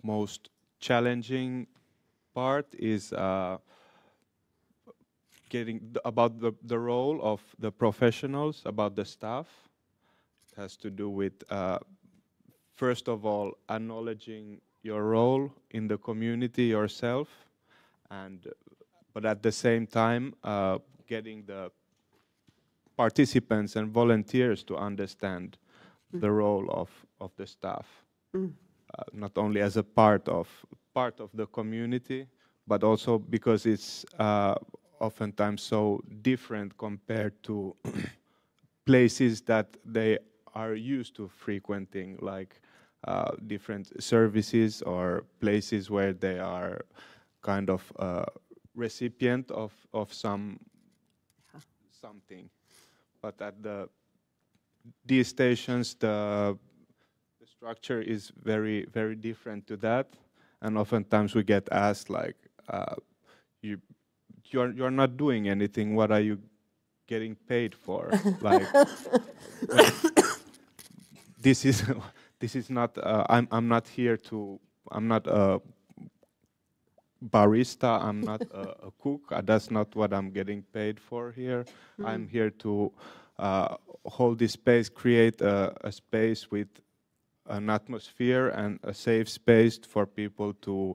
most challenging part is getting about the role of the professionals, about the staff. It has to do with, first of all, acknowledging your role in the community yourself, but at the same time, getting the participants and volunteers to understand the role of the staff, not only as a part of the community, but also because it's oftentimes so different compared to places that they are used to frequenting, like different services or places where they are kind of recipient of something. But at these stations, the structure is very, very different to that, and oftentimes we get asked like, "You're not doing anything. What are you getting paid for?" Like, this is not. I'm not here to. I'm not a barista. I'm not a cook. That's not what I'm getting paid for here. I'm here to hold this space, create a space with an atmosphere and a safe space for people to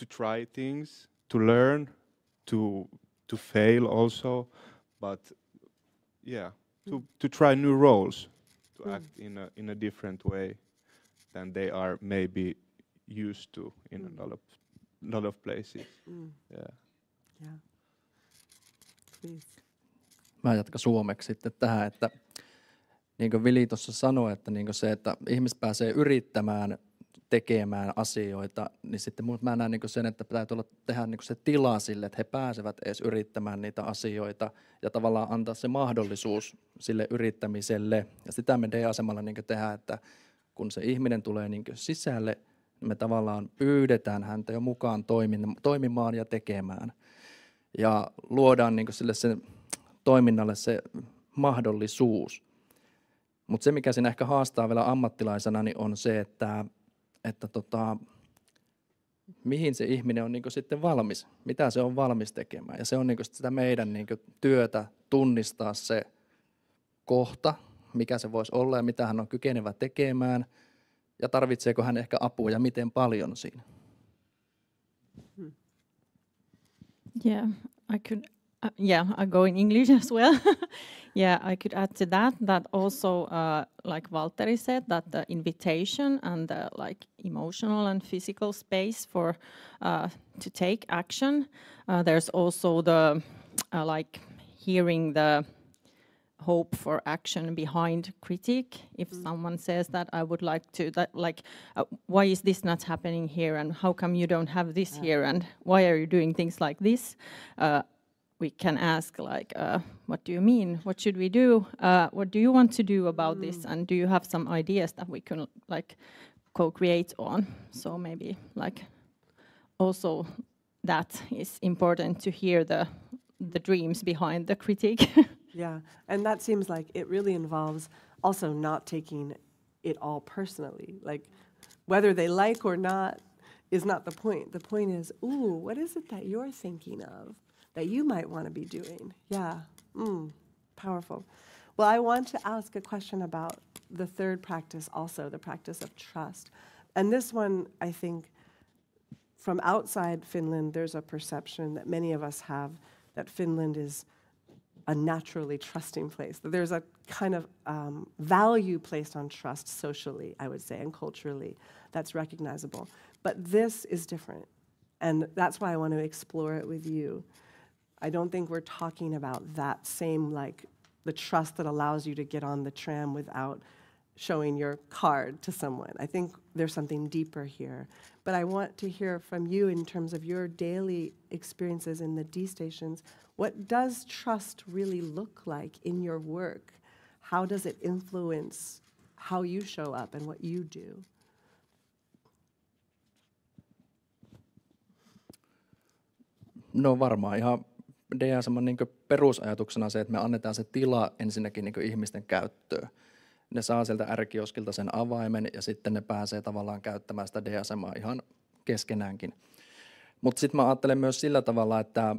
try things, to learn, to fail also, but yeah, to try new roles, to act in a different way than they are maybe used to in a lot of places. Yeah. Yeah. Please. Mä jatkan suomeksi sitten tähän, että niin kuin Vili tuossa sanoi, että niin kuin se, että ihmiset pääsee yrittämään, tekemään asioita, niin sitten mä näen niin kuin sen, että pitää tehdä niin kuin se tila sille, että he pääsevät edes yrittämään niitä asioita ja tavallaan antaa se mahdollisuus sille yrittämiselle. Ja sitä me D-asemalla niin kuin tehdään, että kun se ihminen tulee niin kuin sisälle, niin me tavallaan pyydetään häntä jo mukaan toimimaan ja tekemään. Ja luodaan niin kuin sille sen toiminnalle se mahdollisuus. Mutta se, mikä siinä ehkä haastaa vielä ammattilaisena, niin on se, että mihin se ihminen on niin kuin sitten valmis, mitä se on valmis tekemään. Ja se on niin kuin sitä meidän niin kuin työtä tunnistaa se kohta, mikä se voisi olla ja mitä hän on kykenevä tekemään, ja tarvitseeko hän ehkä apua ja miten paljon siinä. Yeah, I could. I go in English as well. Yeah, I could add to that also, like Valtteri said, that the invitation and the like emotional and physical space for to take action. There's also the like hearing the hope for action behind critique. If someone says that I would like to, why is this not happening here, and how come you don't have this here, and why are you doing things like this? We can ask like, what do you mean? What should we do? What do you want to do about this? And do you have some ideas that we can like co-create on? So maybe like also that is important to hear the dreams behind the critique. Yeah, and that seems like it really involves also not taking it all personally. Like whether they like or not is not the point. The point is, ooh, what is it that you're thinking of that you might want to be doing? Yeah, powerful. Well, I want to ask a question about the third practice also, the practice of trust. And this one, I think, from outside Finland, there's a perception that many of us have that Finland is a naturally trusting place. There's a kind of value placed on trust socially, I would say, and culturally that's recognizable. But this is different, and that's why I want to explore it with you. I don't think we're talking about that same, like, the trust that allows you to get on the tram without showing your card to someone. I think there's something deeper here. But I want to hear from you in terms of your daily experiences in the D stations. What does trust really look like in your work? How does it influence how you show up and what you do? No varmaan ihan DSM:n niin perusajatuksena se, että me annetaan se tila ensinnäkin niin ihmisten käyttöön. Ne saa sieltä R-kioskilta sen avaimen ja sitten ne pääsee tavallaan käyttämään sitä DSM:aa ihan keskenäänkin. Mutta sitten mä ajattelen myös sillä tavalla, että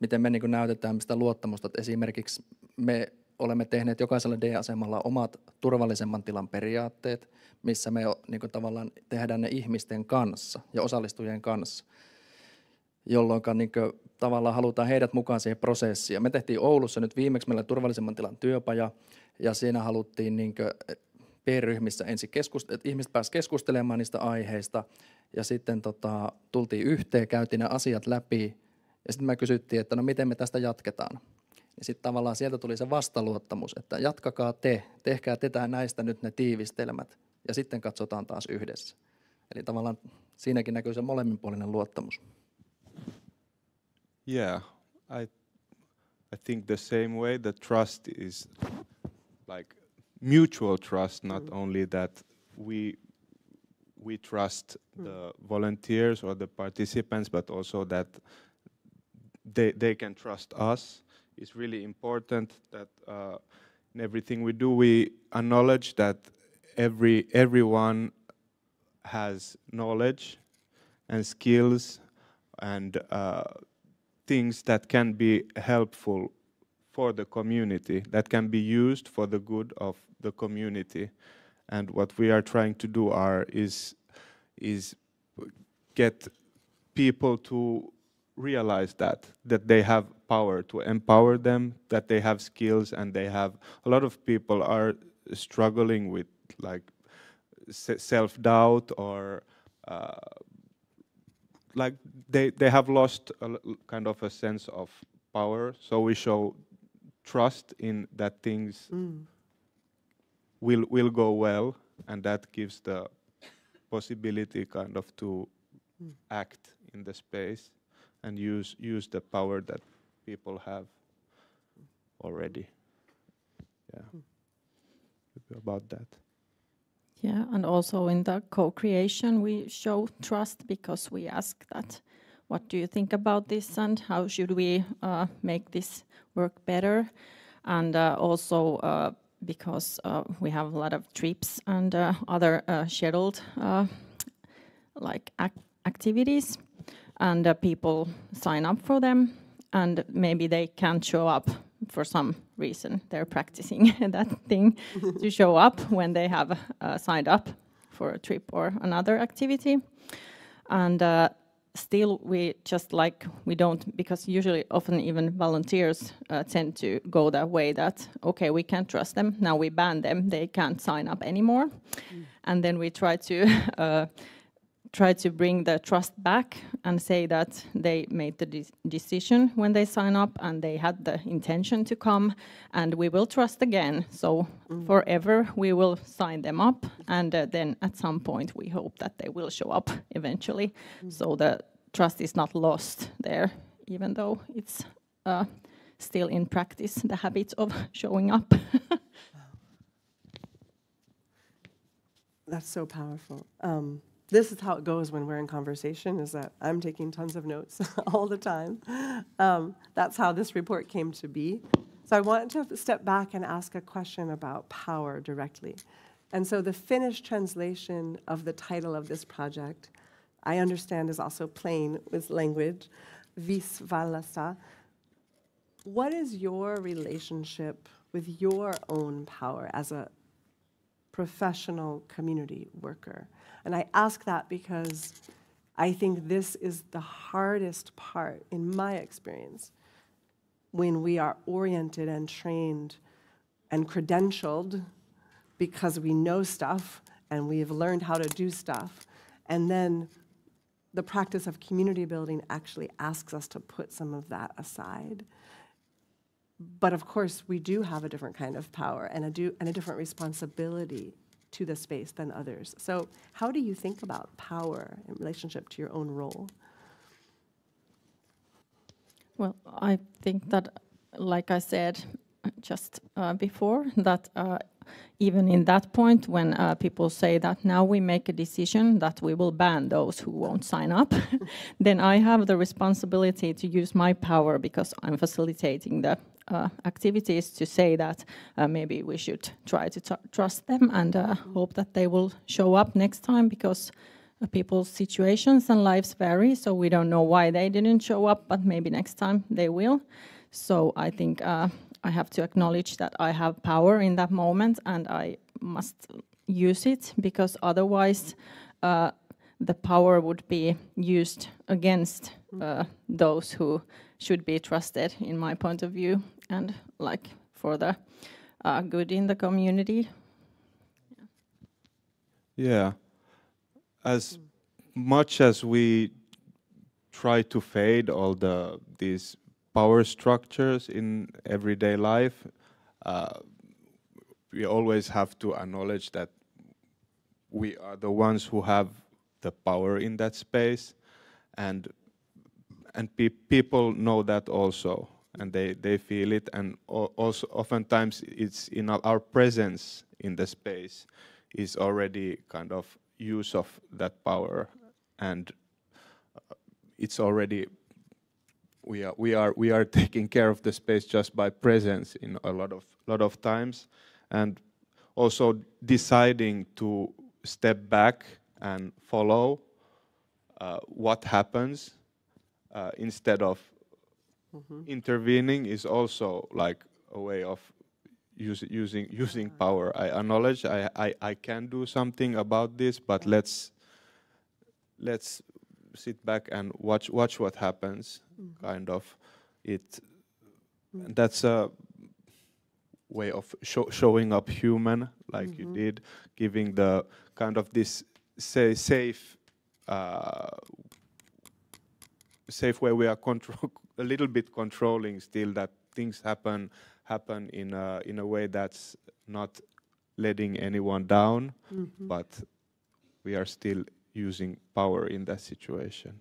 miten me niin näytetään sitä luottamusta. Että esimerkiksi me olemme tehneet jokaisella DSM:lla omat turvallisemman tilan periaatteet, missä me niin tavallaan tehdään ne ihmisten kanssa ja osallistujien kanssa, jolloin niin tavallaan halutaan heidät mukaan siihen prosessiin. Me tehtiin Oulussa nyt viimeksi meillä turvallisemman tilan työpaja, ja siinä haluttiin niin P-ryhmissä ensin että ihmiset pääsivät keskustelemaan niistä aiheista, ja sitten tultiin yhteen, käytiin ne asiat läpi, ja sitten me kysyttiin, että no miten me tästä jatketaan. Ja sitten tavallaan sieltä tuli se vastaluottamus, että jatkakaa tehkää näistä nyt ne tiivistelmät, ja sitten katsotaan taas yhdessä. Eli tavallaan siinäkin näkyy se molemminpuolinen luottamus. Yeah, I think the same way that trust is like mutual trust, not only that we trust the volunteers or the participants, but also that they can trust us. It's really important that in everything we do, we acknowledge that everyone has knowledge and skills and things that can be helpful for the community, that can be used for the good of the community. And what we are trying to do is get people to realize that they have power, to empower them, that they have skills, and a lot of people are struggling with like self-doubt or like they have lost kind of a sense of power. So we show trust in that things will go well, and that gives the possibility kind of to act in the space and use the power that people have already. Yeah, about that. Yeah, and also in the co-creation we show trust because we ask that, what do you think about this, and how should we make this work better? And also because we have a lot of trips and other scheduled like activities, and people sign up for them, and maybe they can't show up for some reason. They're practicing that thing to show up when they have signed up for a trip or another activity. And still we don't, because usually often even volunteers tend to go that way that, okay, we can't trust them, now we ban them, they can't sign up anymore. And then we try to try to bring the trust back and say that they made the decision when they sign up and they had the intention to come, and we will trust again. So forever we will sign them up, and then at some point we hope that they will show up eventually. So the trust is not lost there, even though it's still in practice the habit of showing up. That's so powerful. This is how it goes when we're in conversation, is that I'm taking tons of notes all the time. That's how this report came to be. So I wanted to step back and ask a question about power directly. And so the Finnish translation of the title of this project, I understand, is also plain with language, Viis, vallasta. What is your relationship with your own power as a professional community worker? And I ask that because I think this is the hardest part, in my experience, when we are oriented and trained and credentialed because we know stuff and we've learned how to do stuff. And then the practice of community building actually asks us to put some of that aside. But of course, we do have a different kind of power and a different responsibility to the space than others. So how do you think about power in relationship to your own role? Well, I think that, like I said just before, that even in that point when people say that now we make a decision that we will ban those who won't sign up, then I have the responsibility to use my power because I'm facilitating the activities to say that maybe we should try to trust them and hope that they will show up next time, because people's situations and lives vary, so we don't know why they didn't show up, but maybe next time they will. So I think I have to acknowledge that I have power in that moment and I must use it, because otherwise the power would be used against those who should be trusted, in my point of view, and like for the good in the community. Yeah. As much as we try to fade all these power structures in everyday life, we always have to acknowledge that we are the ones who have the power in that space, and people know that also, and they feel it, and also oftentimes it's in our presence in the space is already kind of use of that power, and it's already we are taking care of the space just by presence in a lot of times, and also deciding to step back and follow what happens instead of intervening is also like a way of using power. I acknowledge I can do something about this, but let's sit back and watch what happens. Kind of it. That's a way of showing up human, like you did, giving the kind of this safe way we are a little bit controlling still, that things happen in a way that's not letting anyone down, but we are still using power in that situation.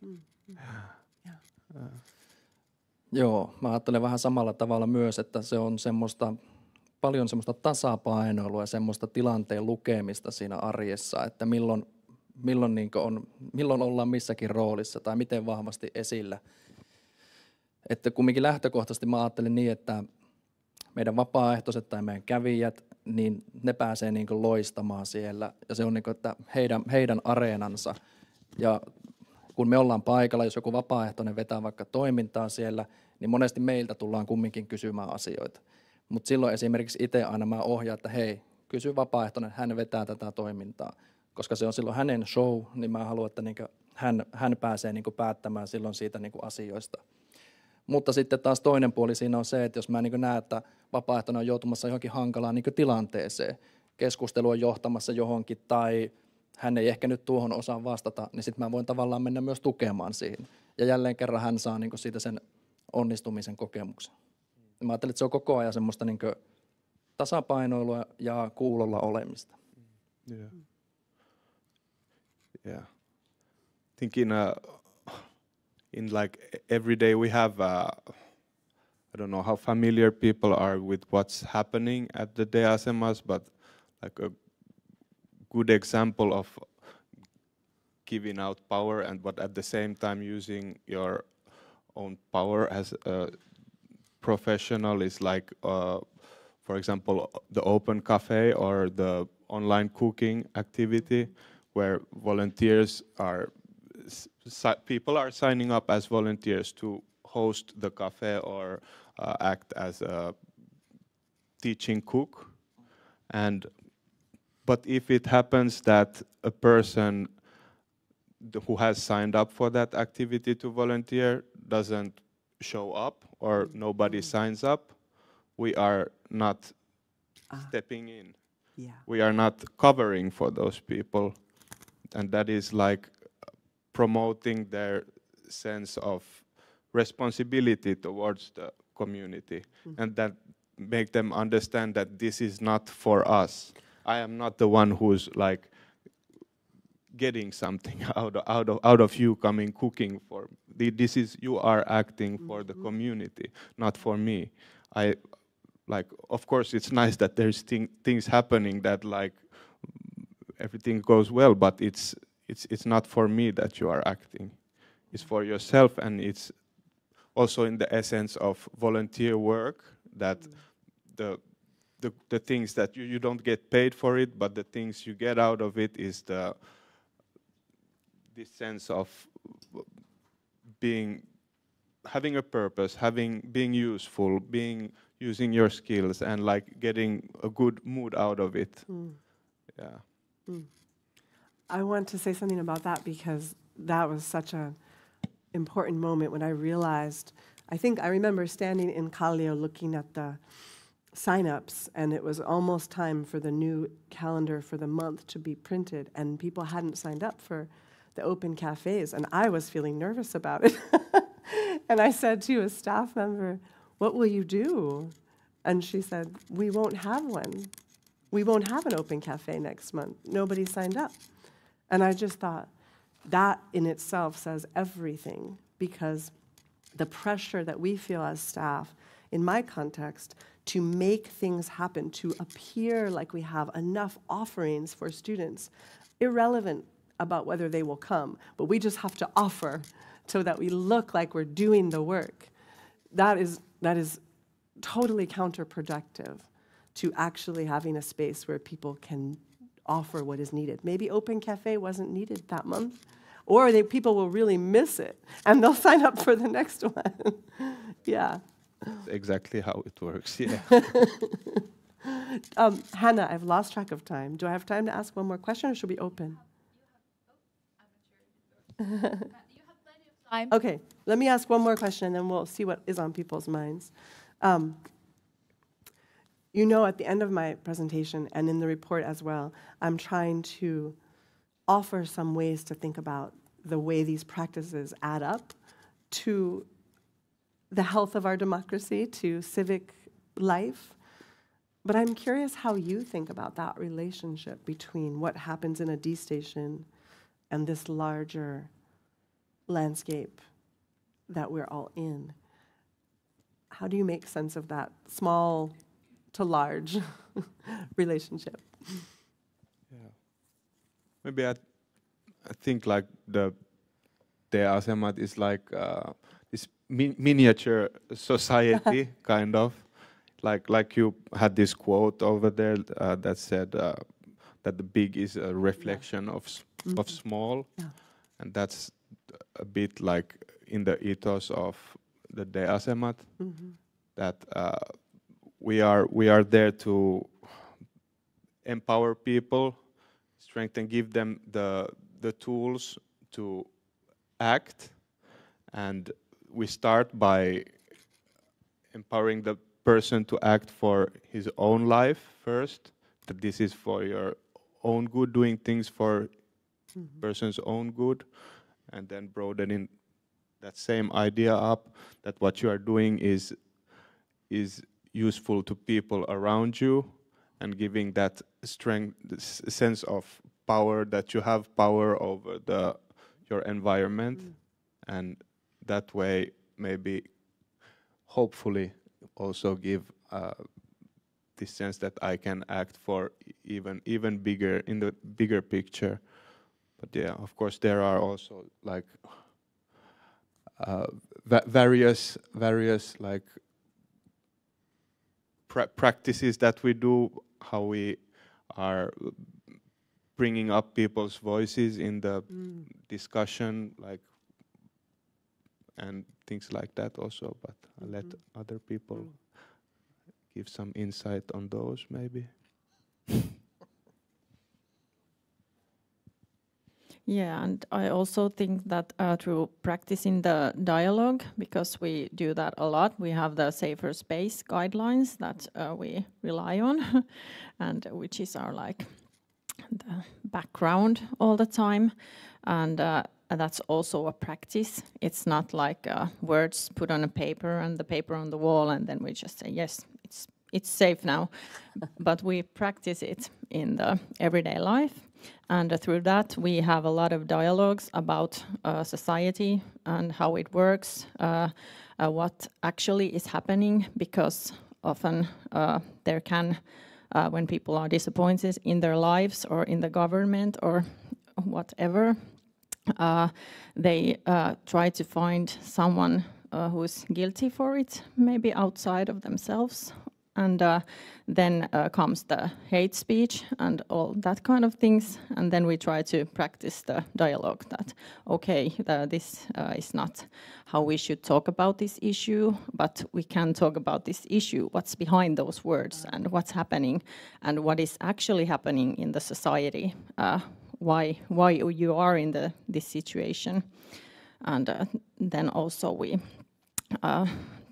Joo, mä ajattelen vähän samalla tavalla myös, että se on paljon semmoista tasapainoilua ja semmoista tilanteen lukemista siinä arjessa, että milloin ollaan missäkin roolissa tai miten vahvasti esillä. Että kumminkin lähtökohtaisesti mä ajattelen niin, että meidän vapaaehtoiset tai meidän kävijät, niin ne pääsee niin kuin loistamaan siellä, ja se on niin kuin, että heidän areenansa. Ja kun me ollaan paikalla, jos joku vapaaehtoinen vetää vaikka toimintaa siellä, niin monesti meiltä tullaan kumminkin kysymään asioita. Mutta silloin esimerkiksi itse aina mä ohjaan, että hei, kysy vapaaehtoinen, hän vetää tätä toimintaa. Koska se on silloin hänen show, niin mä haluan, että niinku hän pääsee niinku päättämään silloin siitä niinku asioista. Mutta sitten taas toinen puoli siinä on se, että jos mä niinku näen, että vapaaehtoinen on joutumassa johonkin hankalaan niinku tilanteeseen, keskustelu on johtamassa johonkin tai hän ei ehkä nyt tuohon osaa vastata, niin sitten mä voin tavallaan mennä myös tukemaan siihen. Ja jälleen kerran hän saa niin kuin siitä sen onnistumisen kokemuksen. Ja mä ajattelin, että se on koko ajan semmoista niin kuin tasapainoilua ja kuulolla olemista. Yeah. Yeah. I think in like every day we have I don't know how familiar people are with what's happening at the deasemas, but like a good example of giving out power and but at the same time using your own power as a professional is like for example the open cafe or the online cooking activity where volunteers are people are signing up as volunteers to host the cafe or act as a teaching cook. But if it happens that a person who has signed up for that activity to volunteer doesn't show up or nobody signs up, we are not stepping in. Yeah. We are not covering for those people. And that is like promoting their sense of responsibility towards the community, and that make them understand that this is not for us. I am not the one who's like getting something out of you coming cooking for. This is you are acting for the community, not for me. I like, of course, it's nice that there's things happening that like everything goes well, but it's not for me that you are acting. It's for yourself, and it's also in the essence of volunteer work that the things that you don't get paid for it, but the things you get out of it is this sense of having a purpose, being useful, using your skills, and like getting a good mood out of it. Yeah. I want to say something about that because that was such an important moment when I realized, I remember standing in Kallio looking at the sign-ups, and it was almost time for the new calendar for the month to be printed, and people hadn't signed up for the open cafes, and I was feeling nervous about it. And I said to a staff member, "What will you do?" And she said, "We won't have one. We won't have an open cafe next month. Nobody signed up." And I just thought, that in itself says everything, because the pressure that we feel as staff, in my context, to make things happen, to appear like we have enough offerings for students, irrelevant about whether they will come, but we just have to offer so that we look like we're doing the work. That is totally counterproductive to actually having a space where people can offer what is needed. Maybe Open Cafe wasn't needed that month, or people will really miss it, and they'll sign up for the next one. Yeah. That's exactly how it works, yeah. Hannah, I've lost track of time. Do I have time to ask one more question, or should we open? You have plenty of time. Okay, let me ask one more question, and then we'll see what is on people's minds. You know, at the end of my presentation, and in the report as well, I'm trying to offer some ways to think about the way these practices add up to the health of our democracy, to civic life. But I'm curious how you think about that relationship between what happens in a D station and this larger landscape that we're all in. How do you make sense of that small to large relationship? Yeah. Maybe I think like the asemat is like this miniature society, kind of. Like you had this quote over there that said that the big is a reflection of small, and that's a bit like in the ethos of the asemat, that we are there to empower people, strengthen, give them the tools to act, and we start by empowering the person to act for his own life first, that this is for your own good, doing things for person's own good, and then broadening that same idea up, that what you are doing is useful to people around you, and giving that strength, this sense of power, that you have power over your environment, and that way maybe hopefully also give this sense that I can act for even bigger, in the bigger picture. But yeah, of course there are also like various like practices that we do, how we are bringing up people's voices in the discussion, like, and things like that also. But I'll let other people give some insight on those, maybe. Yeah, and I also think that through practicing the dialogue, because we do that a lot, we have the safer space guidelines that we rely on, and which is our like the background all the time, and that's also a practice. It's not like words put on a paper and the paper on the wall, and then we just say yes, it's safe now, but we practice it in the everyday life. And through that, we have a lot of dialogues about society and how it works, what actually is happening, because often there can, when people are disappointed in their lives or in the government or whatever, they try to find someone who's guilty for it, maybe outside of themselves. And then comes the hate speech and all that kind of things. And then we try to practice the dialogue that, okay, this is not how we should talk about this issue, but we can talk about this issue, what's behind those words and what's happening and what is actually happening in the society, why you are in this situation. And then also we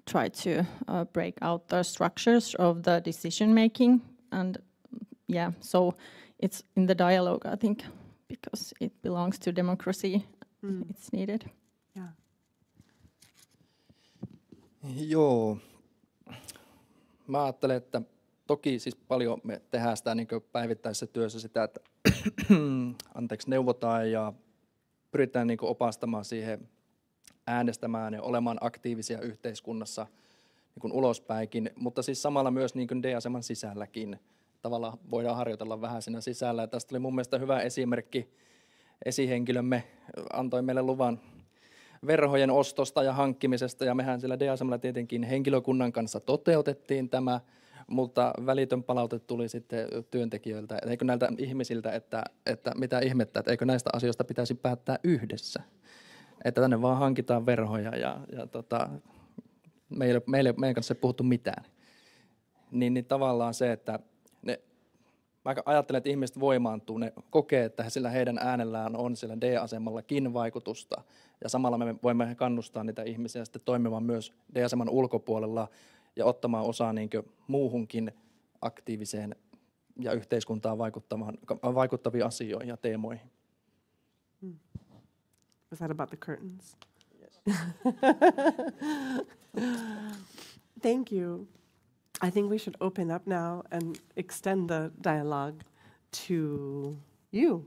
try to break out the structures of the decision making, and yeah, so it's in the dialogue, I think, because it belongs to democracy. It's needed. Yeah. Joo. Mä ajattelen, että toki siis paljon me tehdään sitä niin kuin päivittäisessä työssä sitä, että neuvotaan ja pyritään niin kuin opastamaan siihen äänestämään ja olemaan aktiivisia yhteiskunnassa niin kuin ulospäinkin, mutta siis samalla myös niin kuin D-aseman sisälläkin. Tavallaan voidaan harjoitella vähän siinä sisällä. Ja tästä oli mun mielestä hyvä esimerkki. Esihenkilömme antoi meille luvan verhojen ostosta ja hankkimisesta, ja mehän siellä D-asemalla tietenkin henkilökunnan kanssa toteutettiin tämä, mutta välitön palaute tuli sitten työntekijöiltä, eikö näiltä ihmisiltä, että mitä ihmettä, että eikö näistä asioista pitäisi päättää yhdessä. Että tänne vaan hankitaan verhoja ja meidän kanssa ei puhuttu mitään. Niin tavallaan se, että mä ajattelen, että ihmiset voimaantuu, ne kokee, että sillä heidän äänellään on sillä D-asemallakin vaikutusta. Ja samalla me voimme kannustaa niitä ihmisiä sitten toimimaan myös D-aseman ulkopuolella ja ottamaan osaa niin kuin muuhunkin aktiiviseen ja yhteiskuntaan vaikuttaviin asioihin ja teemoihin. Was that about the curtains? Yes. Thank you. I think we should open up now and extend the dialogue to you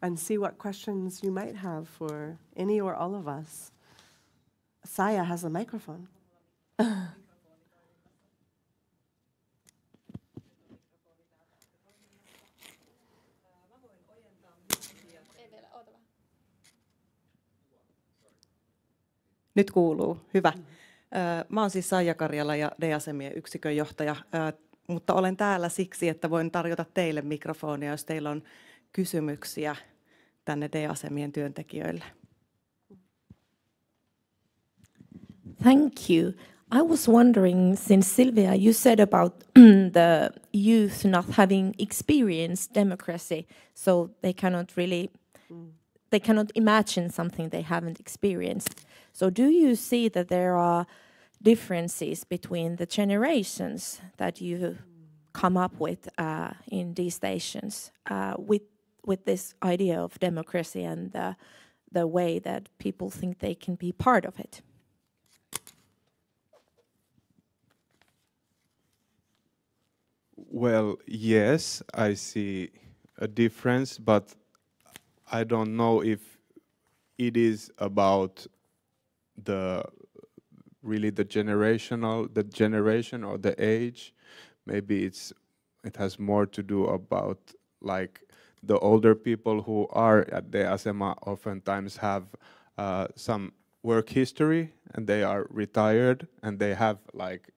and see what questions you might have for any or all of us. Saya has a microphone. Nyt kuuluu. Hyvä. Mä oon siis Saija Karjala ja D-asemien yksikön johtaja, mutta olen täällä siksi, että voin tarjota teille mikrofonia, jos teillä on kysymyksiä tänne D-asemien työntekijöille. Thank you. I was wondering, since Silvia, you said about the youth not having experienced democracy, so they cannot really, they cannot imagine something they haven't experienced. So do you see that there are differences between the generations that you come up with in these stations, with with this idea of democracy and the way that people think they can be part of it? Well, yes, I see a difference, but I don't know if it is about the generation or the age. Maybe it has more to do about like the older people who are at the asema oftentimes have some work history and they are retired and they have like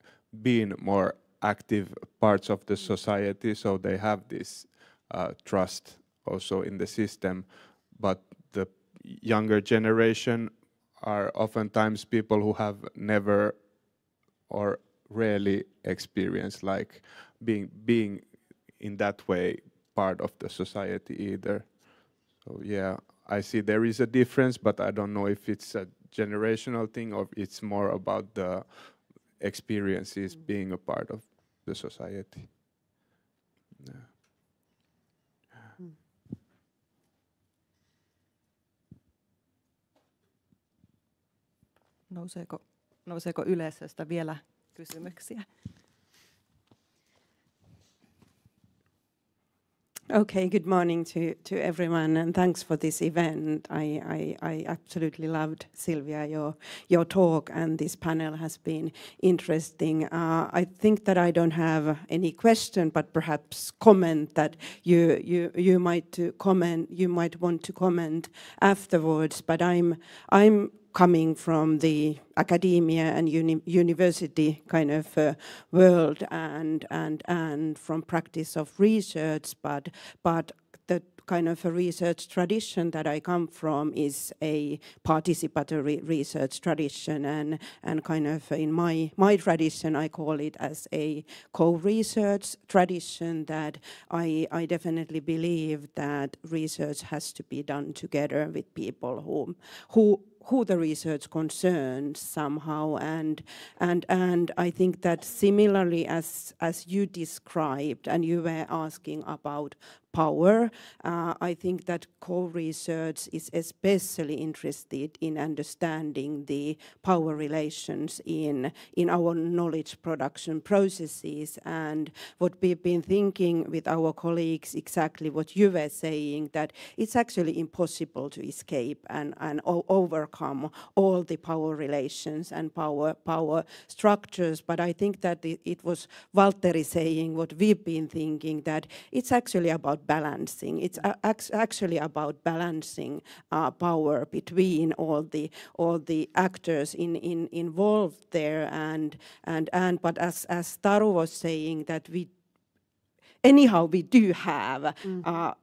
been more active parts of the society, so they have this trust also in the system. But the younger generation are oftentimes people who have never or rarely experienced like being in that way part of the society either. So yeah, I see there is a difference, but I don't know if it's a generational thing or it's more about the experiences being a part of the society. Yeah. Nouseeko yleisöstä vielä kysymyksiä? Okay, good morning to everyone, and thanks for this event. I absolutely loved, Silvia, your talk, and this panel has been interesting. I think that I don't have any question, but perhaps comment that you might want to comment afterwards. But I'm coming from the academia and university kind of world and from practice of research, but the kind of a research tradition that I come from is a participatory research tradition, and kind of in my tradition I call it as a co-research tradition, that I definitely believe that research has to be done together with people who the research concerns somehow, and I think that similarly as you described, and you were asking about power, I think that co-research is especially interested in understanding the power relations in our knowledge production processes, and what we've been thinking with our colleagues, exactly what you were saying, that it's actually impossible to escape and overcome all the power relations and power structures. But I think that it was Valtteri saying what we've been thinking, that it's actually about balancing. It's actually about balancing power between all the actors involved there, and but as Taru was saying, that we do have,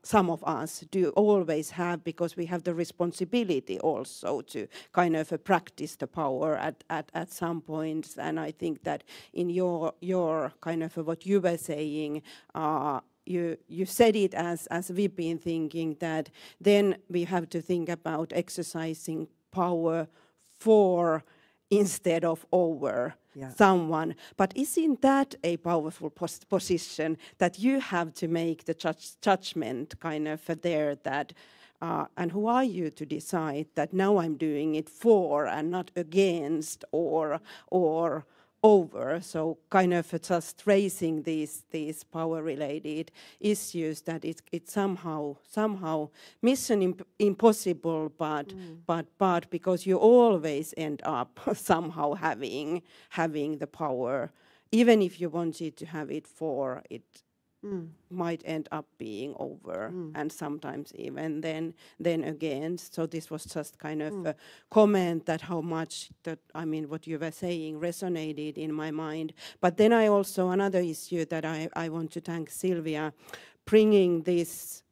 some of us do always have, because we have the responsibility also to kind of practice the power at some points. And I think that in your kind of what you were saying, you said it as we've been thinking, that then we have to think about exercising power for instead of over someone. But isn't that a powerful position, that you have to make the judgment kind of there, that and who are you to decide that now I'm doing it for and not against or over? So kind of just raising these power-related issues, that it's somehow mission impossible, but because you always end up somehow having the power, even if you wanted to have it for it. Might end up being over, and sometimes even then against. So this was just kind of a comment that how much that, I mean, what you were saying resonated in my mind. But then I also, another issue that I want to thank Silvia, bringing this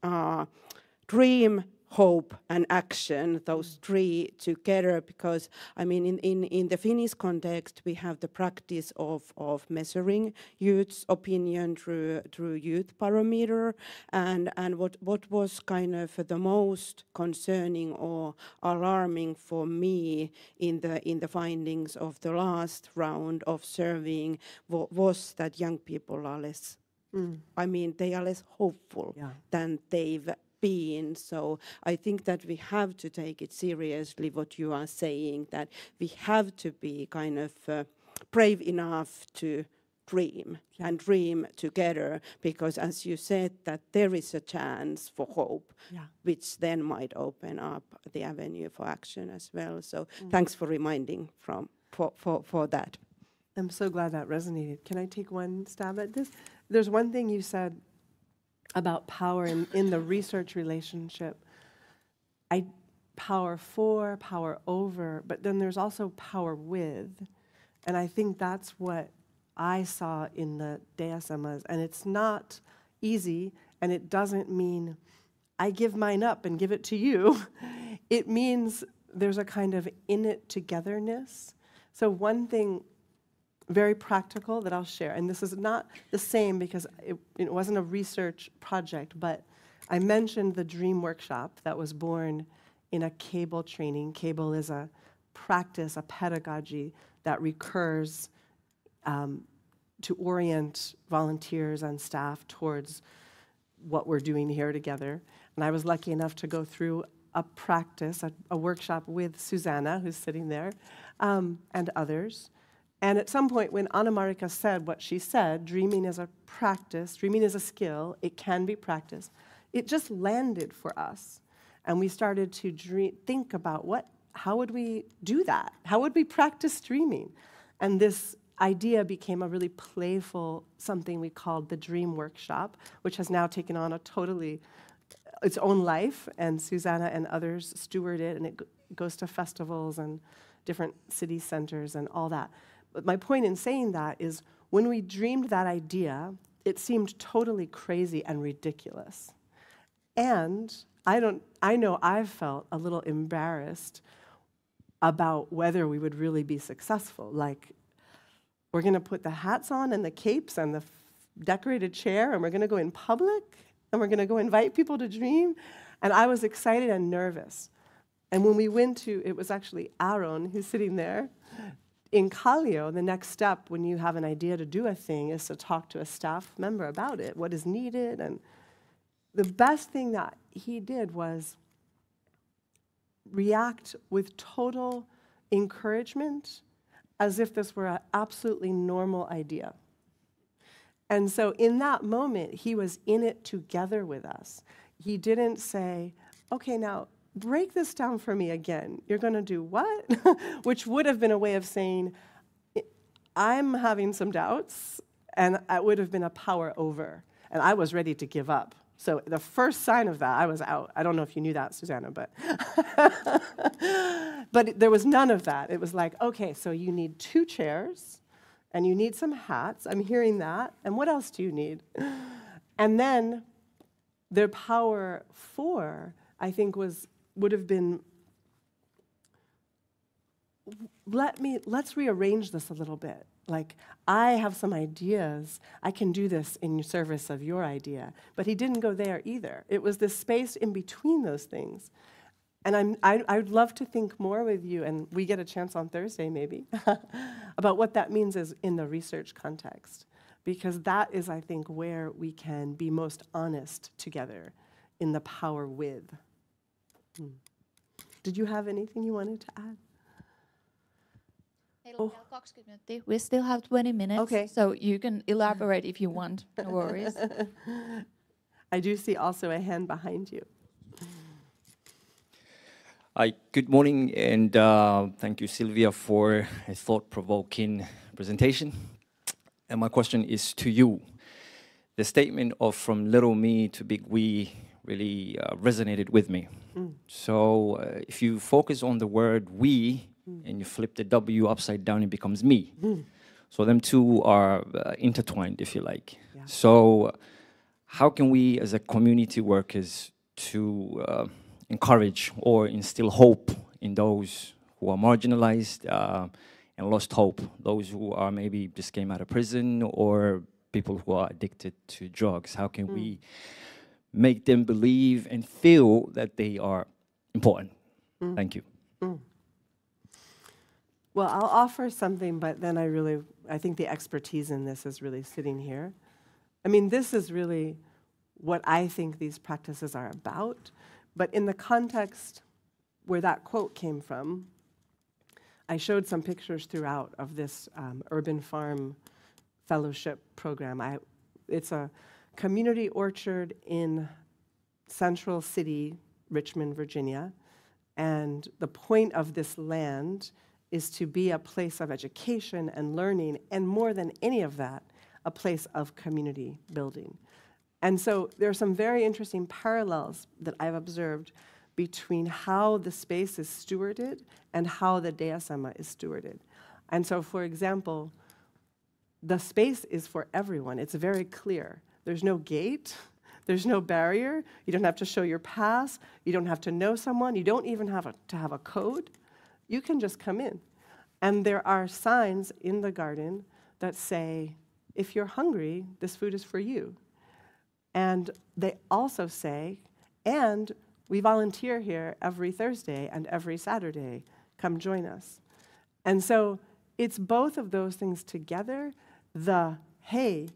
dream, hope and action, those three together, because I mean in the Finnish context we have the practice of measuring youth's opinion through youth barometer, and what was kind of the most concerning or alarming for me in the findings of the last round of surveying was that young people are less, I mean they are less hopeful than they've been. So I think that we have to take it seriously, what you are saying, that we have to be kind of brave enough to dream and dream together, because as you said, that there is a chance for hope, which then might open up the avenue for action as well. So thanks for reminding for that. I'm so glad that resonated. Can I take one stab at this? There's one thing you said about power in the research relationship. Power for, power over, but then there's also power with. And I think that's what I saw in the DSMs. And it's not easy, and it doesn't mean I give mine up and give it to you. It means there's a kind of in it togetherness. So one thing very practical that I'll share, and this is not the same because it wasn't a research project, but I mentioned the Dream Workshop that was born in a CABLE training. CABLE is a practice, a pedagogy that recurs to orient volunteers and staff towards what we're doing here together. And I was lucky enough to go through a practice, a workshop with Susanna, who's sitting there, and others. And at some point when Anna-Marika said what she said, dreaming is a practice, dreaming is a skill, it can be practiced, it just landed for us. And we started to think about how would we do that? How would we practice dreaming? And this idea became a really playful something we called the Dream Workshop, which has now taken on its own life, and Susanna and others steward it, and it goes to festivals and different city centers and all that. But my point in saying that is when we dreamed that idea, it seemed totally crazy and ridiculous. And I know I've felt a little embarrassed about whether we would really be successful. Like, we're going to put the hats on and the capes and the decorated chair, and we're going to go in public, and we're going to go invite people to dream. And I was excited and nervous. And when we went to, it was actually Aaron, who's sitting there, in Kallio, the next step when you have an idea to do a thing is to talk to a staff member about it, what is needed. And the best thing that he did was react with total encouragement as if this were an absolutely normal idea. And so in that moment, he was in it together with us. He didn't say, okay, now break this down for me again. You're going to do what? Which would have been a way of saying, I'm having some doubts, and it would have been a power over. And I was ready to give up. So the first sign of that, I was out. I don't know if you knew that, Susanna, but but there was none of that. It was like, okay, so you need 2 chairs, and you need some hats. I'm hearing that. And what else do you need? And then their power for, I think, would have been, let's rearrange this a little bit. Like, I have some ideas. I can do this in service of your idea. But he didn't go there either. It was this space in between those things. And I'd love to think more with you, and we get a chance on Thursday maybe, about what that means is in the research context. Because that is, I think, where we can be most honest together in the power with. Did you have anything you wanted to add? We still have 20 minutes, okay. So you can elaborate if you want. No worries. I do see also a hand behind you. Hi, good morning, and thank you, Sylvia, for a thought-provoking presentation. And my question is to you. The statement of from little me to big we really resonated with me. So if you focus on the word we, and you flip the W upside down, it becomes me. So them two are intertwined, if you like. Yeah. So how can we, as a community workers, to encourage or instill hope in those who are marginalized and lost hope, those who are maybe just came out of prison or people who are addicted to drugs? How can we make them believe and feel that they are important? Thank you. Well, I'll offer something, but then I think the expertise in this is really sitting here. I mean, this is really what I think these practices are about. But in the context where that quote came from, I showed some pictures throughout of this urban farm fellowship program. It's a community orchard in Central City, Richmond, Virginia. And the point of this land is to be a place of education and learning, and more than any of that, a place of community building. And so there are some very interesting parallels that I've observed between how the space is stewarded and how the Deasema is stewarded. And so, for example, the space is for everyone. It's very clear. There's no gate. There's no barrier. You don't have to show your pass. You don't have to know someone. You don't even have to have a code. You can just come in. And there are signs in the garden that say, if you're hungry, this food is for you. And they also say, and we volunteer here every Thursday and every Saturday. Come join us. And so it's both of those things together. The, hey,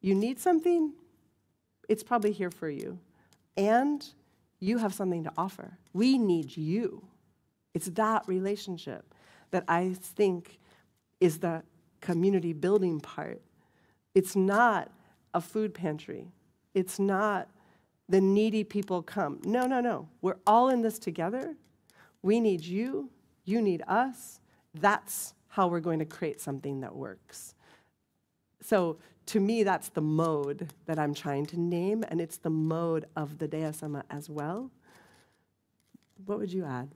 you need something? It's probably here for you. And you have something to offer. We need you. It's that relationship that I think is the community building part. It's not a food pantry. It's not the needy people come. No, no, no. We're all in this together. We need you. You need us. That's how we're going to create something that works. So to me, that's the mode that I'm trying to name, and it's the mode of the Deasema as well. What would you add?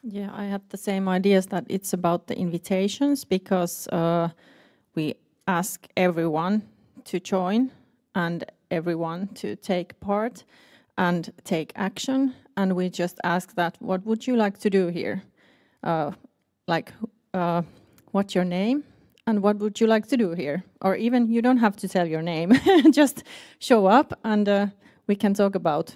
Yeah, I had the same ideas that it's about the invitations, because we ask everyone to join and everyone to take part and take action. And we just ask that, what would you like to do here? What's your name? And what would you like to do here? Or even, you don't have to tell your name. Just show up and we can talk about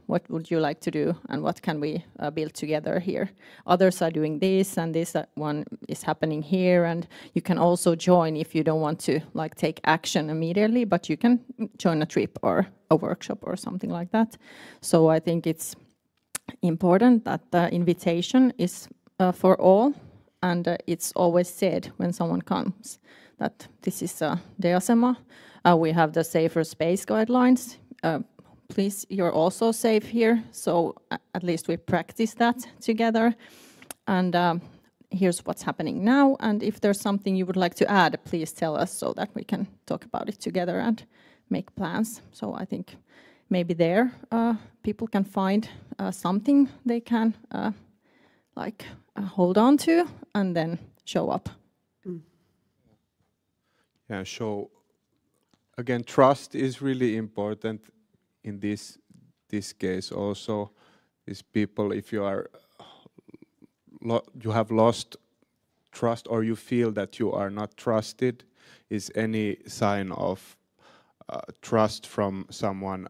what would you like to do and what can we build together here. Others are doing this and this one is happening here, and you can also join if you don't want to take action immediately, but you can join a trip or a workshop or something like that. So I think it's important that the invitation is for all, and it's always said when someone comes that this is Deasema. We have the safer space guidelines. Please, you're also safe here, so at least we practice that together. And here's what's happening now, and if there's something you would like to add, please tell us so that we can talk about it together and make plans. So I think maybe there people can find something they can hold on to and then show up. Yeah, show. Again, trust is really important in this case also. These people, if you are you have lost trust or you feel that you are not trusted, is any sign of trust from someone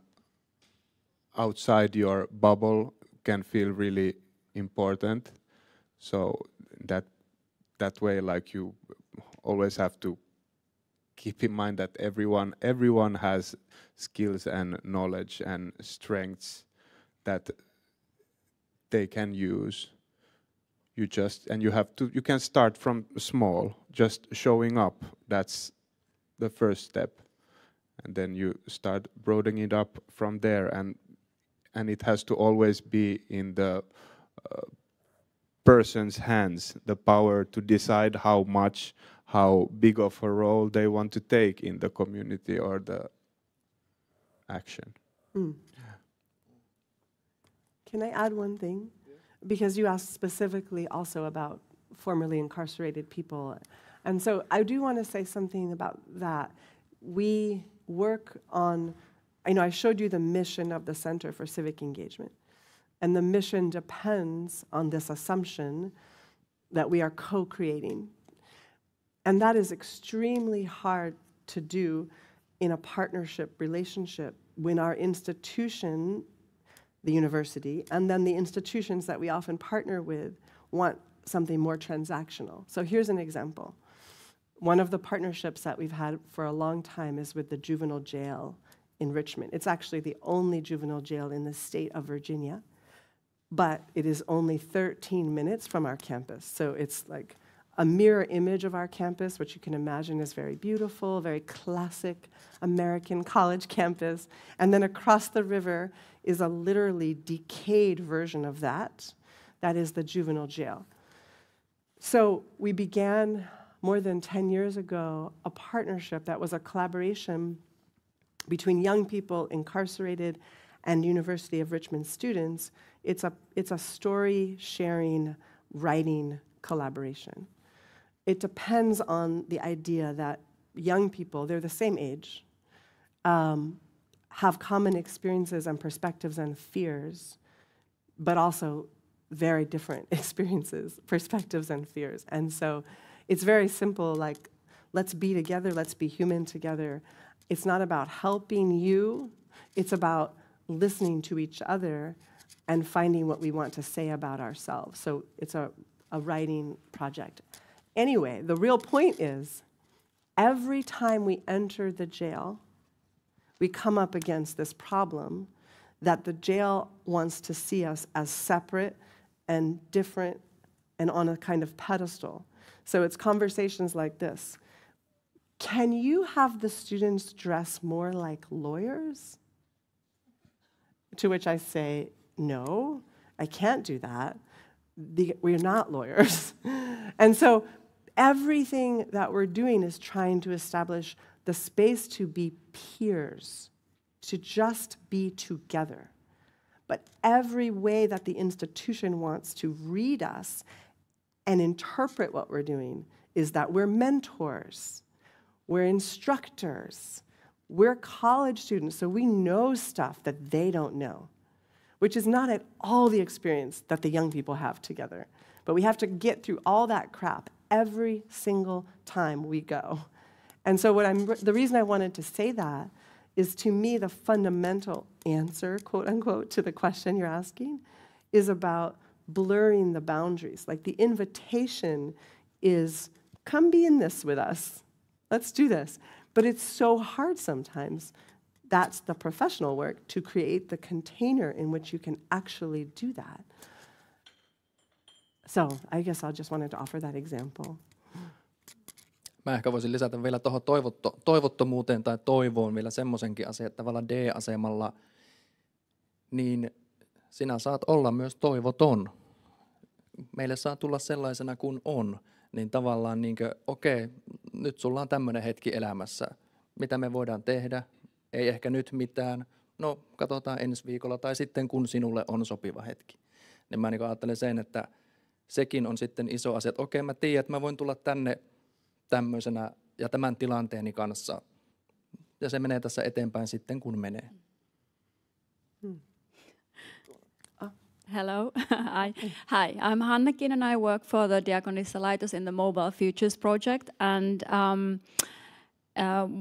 outside your bubble can feel really important. So that way, you always have to keep in mind that everyone has skills and knowledge and strengths that they can use. You can start from small, just showing up. That's the first step, and then you start broadening it up from there. And it has to always be in the person's hands, the power to decide how big of a role they want to take in the community or the action. Can I add one thing? Because you asked specifically also about formerly incarcerated people. And so I do want to say something about that. We work on, I showed you the mission of the Center for Civic Engagement. And the mission depends on this assumption that we are co-creating. And that is extremely hard to do in a partnership relationship when our institution, the university, and then the institutions that we often partner with want something more transactional. So here's an example. One of the partnerships that we've had for a long time is with the juvenile jail in Richmond. It's actually the only juvenile jail in the state of Virginia, but it is only 13 minutes from our campus. So it's like a mirror image of our campus, which you can imagine is very beautiful, very classic American college campus. And then across the river is a literally decayed version of that. That is the juvenile jail. So we began more than 10 years ago a partnership that was a collaboration between young people incarcerated and University of Richmond students. It's a story sharing, writing collaboration. It depends on the idea that young people, they're the same age, have common experiences and perspectives and fears, but also very different experiences, perspectives and fears. And so it's very simple, like, let's be together, let's be human together. It's not about helping you, it's about listening to each other and finding what we want to say about ourselves. So it's a writing project. Anyway, the real point is, every time we enter the jail, we come up against this problem that the jail wants to see us as separate and different and on a kind of pedestal. So it's conversations like this. Can you have the students dress more like lawyers? To which I say, no, I can't do that. We're not lawyers. And so everything that we're doing is trying to establish the space to be peers, to just be together. But every way that the institution wants to read us and interpret what we're doing is that we're mentors, we're instructors, we're college students, so we know stuff that they don't know, which is not at all the experience that the young people have together. But we have to get through all that crap every single time we go. And so the reason I wanted to say that is, to me, the fundamental answer, quote unquote, to the question you're asking is about blurring the boundaries. Like, the invitation is, come be in this with us. Let's do this. But it's so hard sometimes. That's the professional work, to create the container in which you can actually do that. So I guess I just wanted to offer that example. Mä ehkä voisin lisätä vielä tuohon toivottomuuteen tai toivoon vielä semmoisenkin asian, että tavallaan D-asemalla, niin sinä saat olla myös toivoton. Meille saa tulla sellaisena kuin on, niin tavallaan okei, nyt sulla on tämmöinen hetki elämässä. Mitä me voidaan tehdä? Ei ehkä nyt mitään. No, katsotaan ensi viikolla tai sitten kun sinulle on sopiva hetki. Niin mä ajattelen sen, että sekin on sitten iso asia, että okei, mä tiedän, että mä voin tulla tänne tämmöisenä ja tämän tilanteeni kanssa. Ja se menee tässä eteenpäin sitten, kun menee. Hello. Hi, I'm Hannakin and I work for the Diakonissa-laitos in the Mobile Futures project. And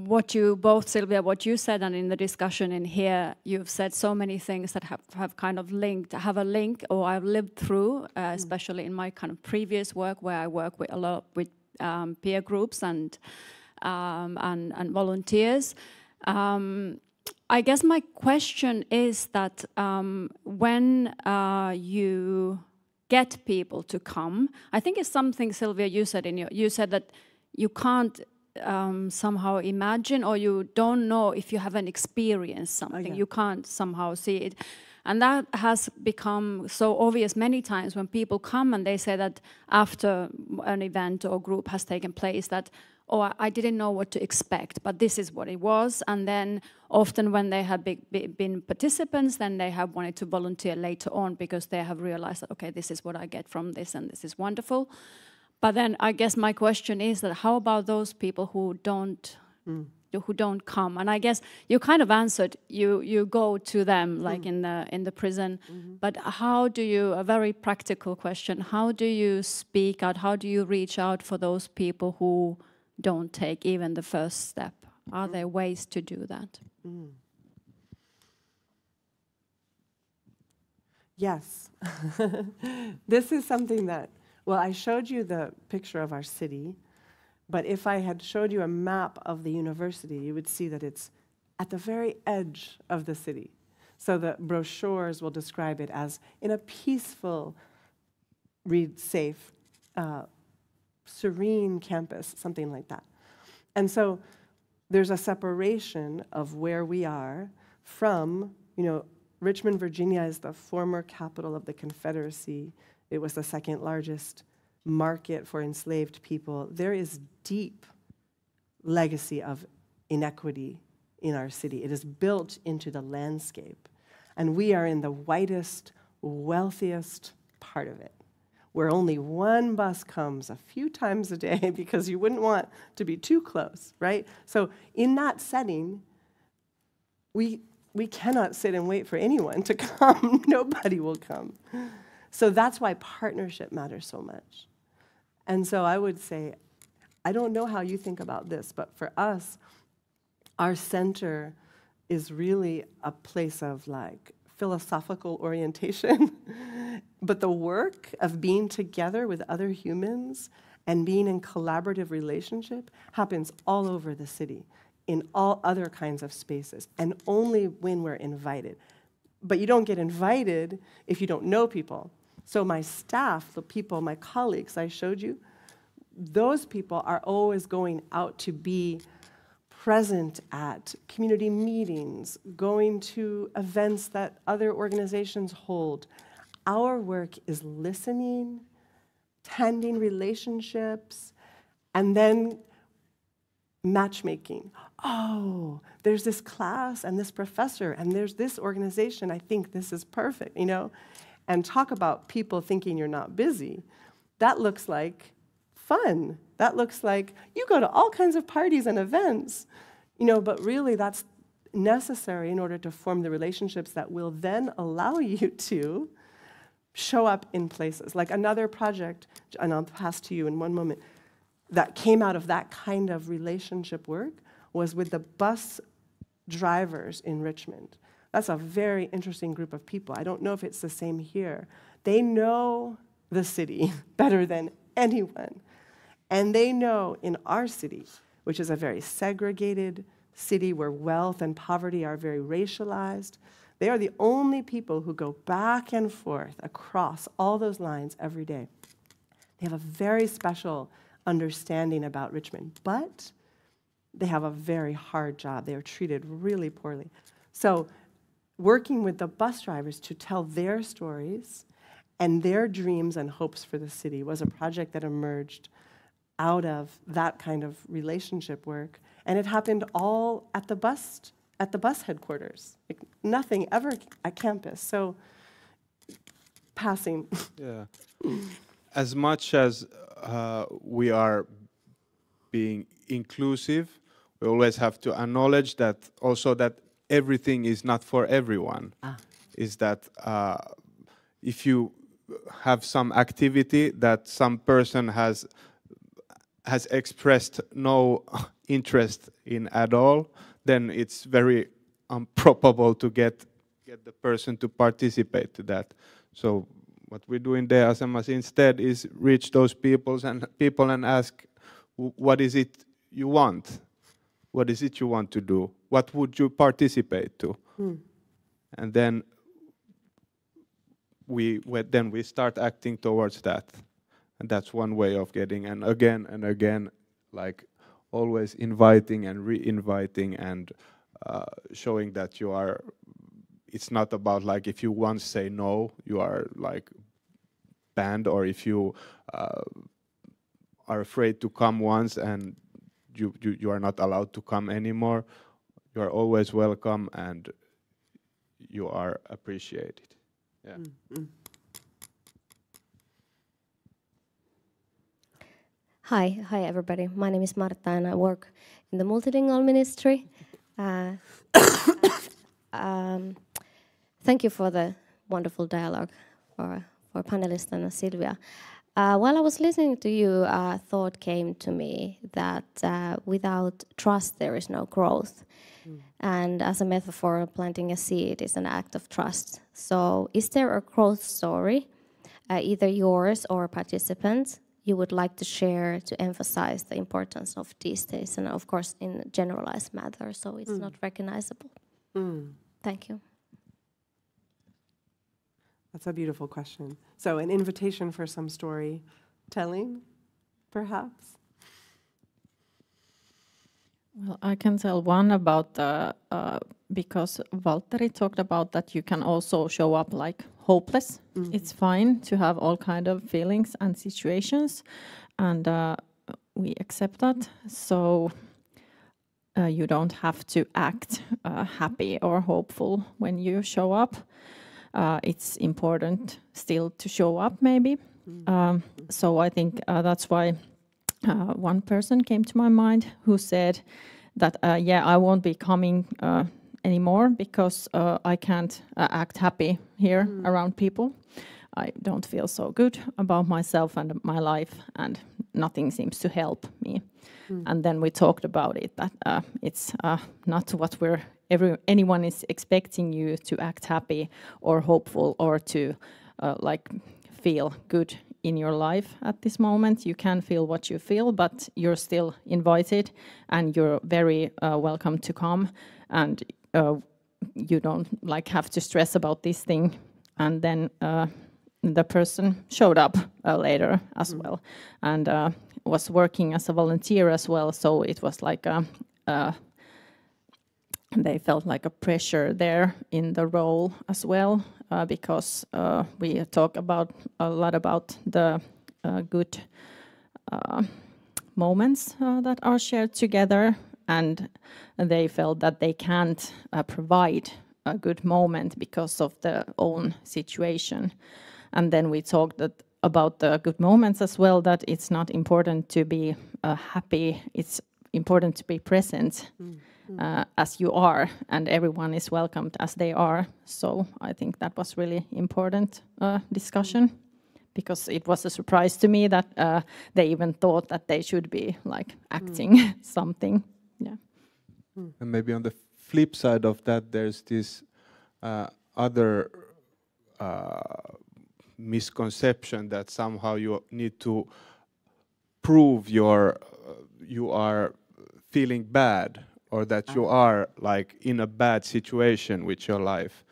what you both, Sylvia, what you said, and in the discussion in here, you've said so many things that have kind of have a link, or I've lived through, especially in my kind of previous work, where I work with a lot with peer groups and volunteers. I guess my question is that when you get people to come, I think it's something, Sylvia, you said you said that you can't somehow imagine, or you don't know if you haven't experienced something. Okay. You can't somehow see it. And that has become so obvious many times when people come and they say that after an event or group has taken place that, oh, I didn't know what to expect, but this is what it was. And then often when they have been participants, then they have wanted to volunteer later on because they have realized that, okay, this is what I get from this and this is wonderful. But then I guess my question is that how about those people who don't come? And I guess you kind of answered, you go to them like in the prison. But how do you, a very practical question, how do you speak out? How do you reach out for those people who don't take even the first step? Are there ways to do that? Yes. This is something that, well, I showed you the picture of our city, but if I had showed you a map of the university, you would see that it's at the very edge of the city. So the brochures will describe it as in a peaceful, read safe, serene campus, something like that. And so there's a separation of where we are from, Richmond, Virginia is the former capital of the Confederacy. It was the second largest market for enslaved people. There is deep legacy of inequity in our city. It is built into the landscape. And we are in the whitest, wealthiest part of it, where only one bus comes a few times a day because you wouldn't want to be too close, right? So in that setting, we cannot sit and wait for anyone to come. Nobody will come. So that's why partnership matters so much. And so I would say, I don't know how you think about this, but for us, our center is really a place of like philosophical orientation. But the work of being together with other humans and being in collaborative relationship happens all over the city, in all other kinds of spaces, and only when we're invited. But you don't get invited if you don't know people. So my staff, the people, my colleagues I showed you, those people are always going out to be present at community meetings, going to events that other organizations hold. Our work is listening, tending relationships, and then matchmaking. Oh, there's this class and this professor and there's this organization. I think this is perfect, And talk about people thinking you're not busy. That looks like fun. That looks like you go to all kinds of parties and events, but really that's necessary in order to form the relationships that will then allow you to show up in places. Like another project, and I'll pass to you in one moment, that came out of that kind of relationship work was with the bus drivers in Richmond. That's a very interesting group of people. I don't know if it's the same here. They know the city better than anyone. And they know in our city, which is a very segregated city where wealth and poverty are very racialized, they are the only people who go back and forth across all those lines every day. They have a very special understanding about Richmond, but they have a very hard job. They are treated really poorly. So working with the bus drivers to tell their stories and their dreams and hopes for the city was a project that emerged out of that kind of relationship work. And it happened all at the bus headquarters. Like nothing ever at campus. So passing. Yeah. As much as we are being inclusive, we always have to acknowledge that also that everything is not for everyone. Is that if you have some activity that some person has expressed no interest in at all, then it's very improbable to get the person to participate to that. So what we do in the Asemas instead is reach those people and ask, what is it you want? What is it you want to do? What would you participate to? And then we start acting towards that. And that's one way of getting, and again, like always inviting and re-inviting and showing that you are, it's not about like if you once say no, you are like banned, or if you are afraid to come once and you are not allowed to come anymore. You are always welcome and you are appreciated. Yeah. Hi everybody. My name is Marta and I work in the multilingual ministry. Thank you for the wonderful dialogue for panelists and Silvia. While I was listening to you, a thought came to me that without trust there is no growth. And as a metaphor, planting a seed is an act of trust. So is there a growth story, either yours or participants, you would like to share to emphasize the importance of these days, and of course in a generalized manner, so it's not recognizable. Thank you. That's a beautiful question. So an invitation for some storytelling, perhaps? Well, I can tell one about because Valtteri talked about that you can also show up like hopeless. It's fine to have all kind of feelings and situations, and we accept that. So you don't have to act happy or hopeful when you show up. It's important still to show up, maybe. So I think that's why one person came to my mind who said that, yeah, I won't be coming anymore because I can't act happy here around people. I don't feel so good about myself and my life, and nothing seems to help me. And then we talked about it, that it's not what anyone is expecting you to act happy or hopeful or to like feel good in your life at this moment. You can feel what you feel, but you're still invited and you're very welcome to come, and you don't like have to stress about this thing. And then the person showed up later as well, and was working as a volunteer as well, so it was like they felt like a pressure there in the role as well, because we talk a lot about the good moments that are shared together, and they felt that they can't provide a good moment because of their own situation. And then we talked about the good moments as well, that it's not important to be happy, it's important to be present as you are, and everyone is welcomed as they are. So I think that was really important discussion, because it was a surprise to me that they even thought that they should be like acting something. Yeah. And maybe on the flip side of that, there's this other misconception that somehow you need to prove you are feeling bad, or that you are like in a bad situation with your life,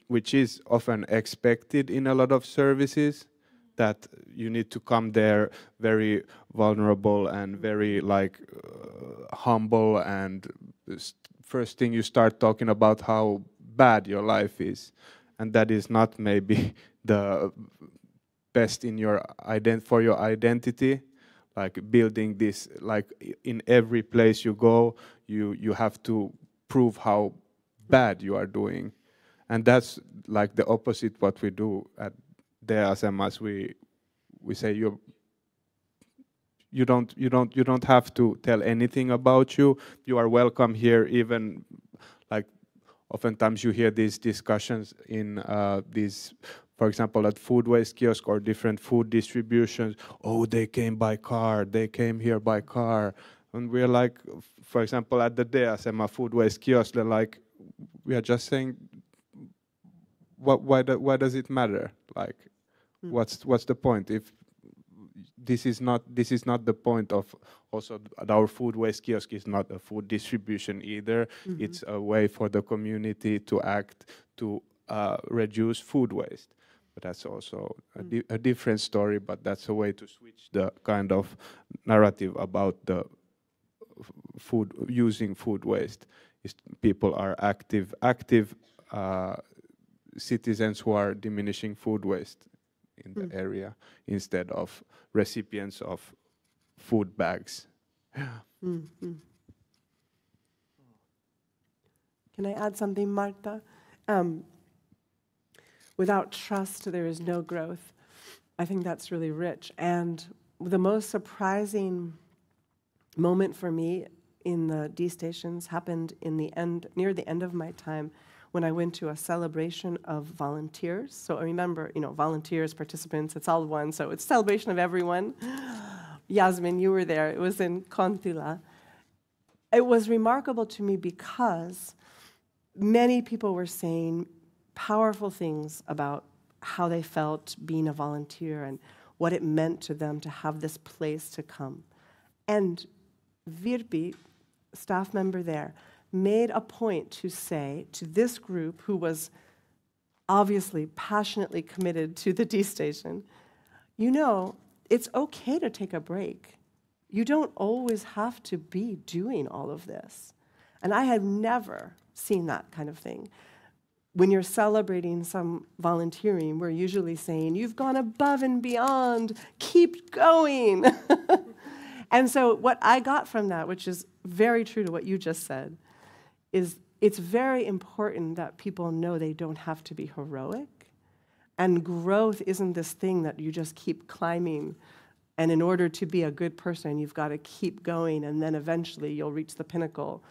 which is often expected in a lot of services, that you need to come there very vulnerable and very like humble, and first thing you start talking about how bad your life is, and that is not maybe the best in your for your identity. Like building this, like in every place you go, you have to prove how bad you are doing, and that's like the opposite what we do at DSMS. We say you don't have to tell anything about you. You are welcome here. Even like oftentimes you hear these discussions in these, for example, at food waste kiosk or different food distributions. Oh, they came by car. They came here by car. And we're like, for example, at the DSMA food waste kiosk, they're like, we are just saying, why does it matter? Like, what's the point? If this is not the point of also our food waste kiosk is not a food distribution either. It's a way for the community to act to reduce food waste. But that's also a different story, but that's a way to switch the kind of narrative about the using food waste. People are active citizens who are diminishing food waste in the area instead of recipients of food bags. Can I add something, Marta? Without trust, there is no growth. I think that's really rich. And the most surprising moment for me in the D stations happened near the end of my time, when I went to a celebration of volunteers. So remember, volunteers, participants, it's all one. So it's a celebration of everyone. Yasmin, you were there. It was in Kontila. It was remarkable to me because many people were saying powerful things about how they felt being a volunteer and what it meant to them to have this place to come. And Virpi, staff member there, made a point to say to this group, who was obviously passionately committed to the D station, you know, it's okay to take a break. You don't always have to be doing all of this. And I had never seen that kind of thing. When you're celebrating some volunteering, we're usually saying, you've gone above and beyond, keep going. And so what I got from that, which is very true to what you just said, is it's very important that people know they don't have to be heroic. And growth isn't this thing that you just keep climbing. And in order to be a good person, you've got to keep going, and then eventually you'll reach the pinnacle.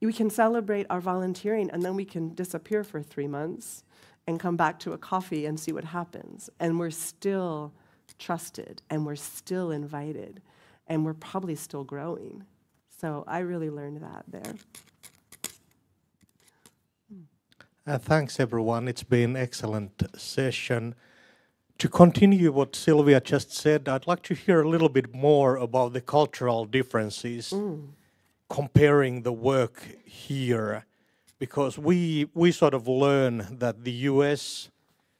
We can celebrate our volunteering, and then we can disappear for 3 months and come back to a coffee and see what happens. And we're still trusted, and we're still invited, and we're probably still growing. So I really learned that there. Thanks, everyone. It's been an excellent session. To continue what Sylvia just said, I'd like to hear a little bit more about the cultural differences, comparing the work here, because we sort of learn that the US,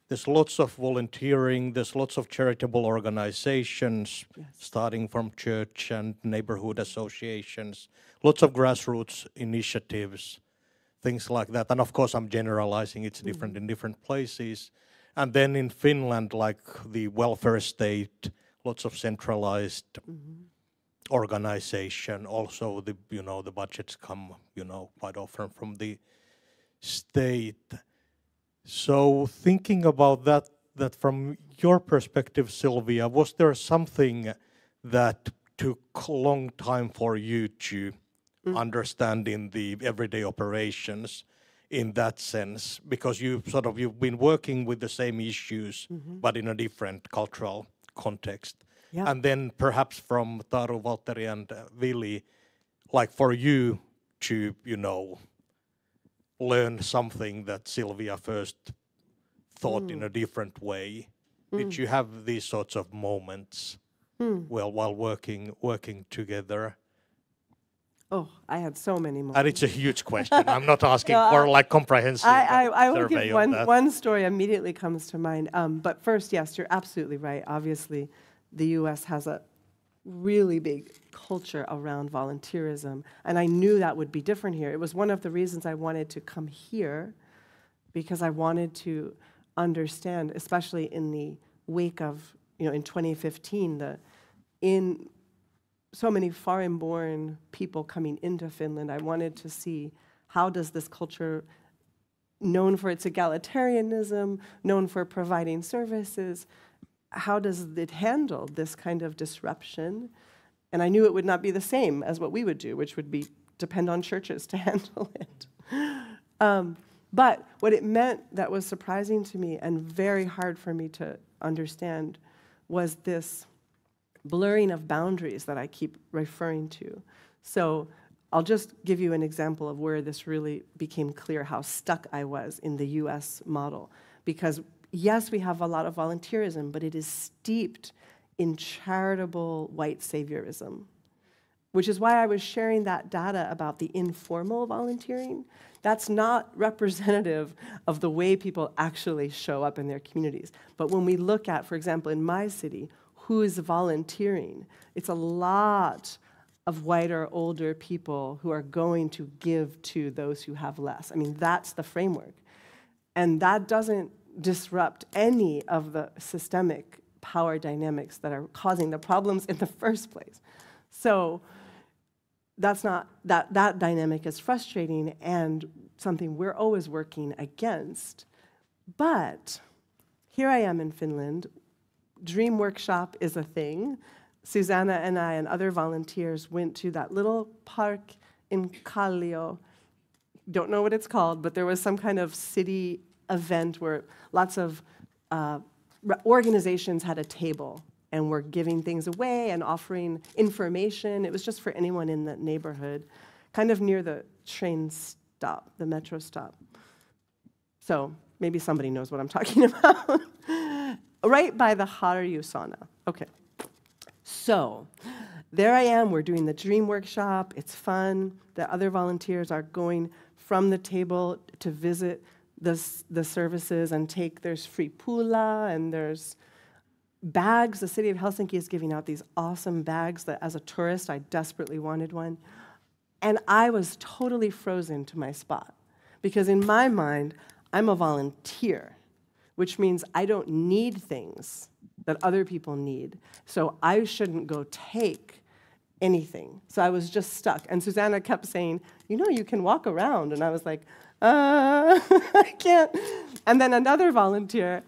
there's lots of volunteering, there's lots of charitable organizations, starting from church and neighborhood associations, lots of grassroots initiatives, things like that. And of course, I'm generalizing, it's different in different places. And then in Finland, like the welfare state, lots of centralized organization. Also, the budgets come, quite often from the state. So thinking about that from your perspective, Sylvia, was there something that took a long time for you to understand in the everyday operations in that sense? Because you've been working with the same issues, but in a different cultural context. Yeah. And then perhaps from Taru, Valtteri, and Vili, like for you to, learn something that Sylvia first thought in a different way. Did you have these sorts of moments while working together? Oh, I had so many moments. And it's a huge question. I'm not asking for like comprehensive I will survey give one story immediately comes to mind. But first, yes, you're absolutely right. Obviously, the U.S. has a really big culture around volunteerism, and I knew that would be different here. It was one of the reasons I wanted to come here, because I wanted to understand, especially in the wake of, in 2015, in so many foreign-born people coming into Finland, I wanted to see how does this culture, known for its egalitarianism, known for providing services, how does it handle this kind of disruption? And I knew it would not be the same as what we would do, which would be depend on churches to handle it. But what it meant that was surprising to me and very hard for me to understand was this blurring of boundaries that I keep referring to. So I'll just give you an example of where this really became clear how stuck I was in the US model. Because yes, we have a lot of volunteerism, but it is steeped in charitable white saviorism, which is why I was sharing that data about the informal volunteering. That's not representative of the way people actually show up in their communities. But when we look at, for example, in my city, who is volunteering, it's a lot of whiter, older people who are going to give to those who have less. I mean, that's the framework. And that doesn't disrupt any of the systemic power dynamics that are causing the problems in the first place. So that's not, that dynamic is frustrating and something we're always working against. But here I am in Finland. Dream Workshop is a thing. Susanna and I and other volunteers went to that little park in Kallio. Don't know what it's called, but there was some kind of city event where lots of organizations had a table and were giving things away and offering information. It was just for anyone in the neighborhood, kind of near the train stop, the metro stop. So maybe somebody knows what I'm talking about. right by the Harju sauna. Okay. So there I am. We're doing the dream workshop. It's fun. The other volunteers are going from the table to visit the services and there's free pula and there's bags. The city of Helsinki is giving out these awesome bags that as a tourist I desperately wanted one. And I was totally frozen to my spot because in my mind I'm a volunteer, which means I don't need things that other people need. So I shouldn't go take anything. So I was just stuck. And Susanna kept saying, you know, you can walk around. And I was like, I can't. And then another volunteer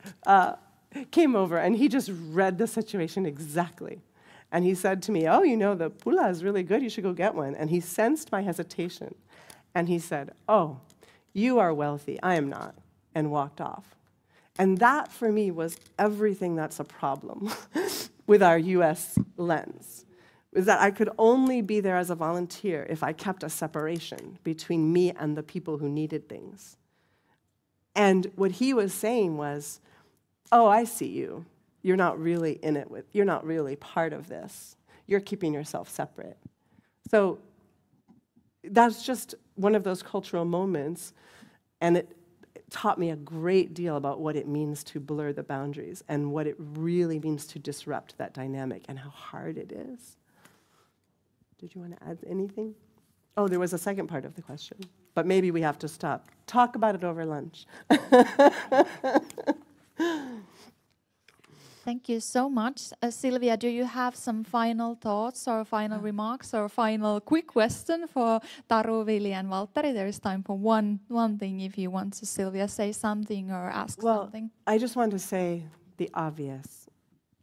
came over, and he just read the situation exactly. And he said to me, oh, you know, the pula is really good. You should go get one. And he sensed my hesitation. And he said, oh, you are wealthy. I am not. And walked off. And that, for me, was everything that's a problem with our U.S. lens, is that I could only be there as a volunteer if I kept a separation between me and the people who needed things. And what he was saying was, oh, I see you. You're not really in it with, you're not really part of this. You're keeping yourself separate. So that's just one of those cultural moments, and it taught me a great deal about what it means to blur the boundaries and what it really means to disrupt that dynamic and how hard it is. Did you want to add anything? Oh, there was a second part of the question, but maybe we have to stop. Talk about it over lunch. Thank you so much. Silvia, do you have some final thoughts or final remarks or final quick question for Taru, Vili, and Valtteri? There is time for one thing if you want to, Silvia, say something or ask something. I just want to say the obvious.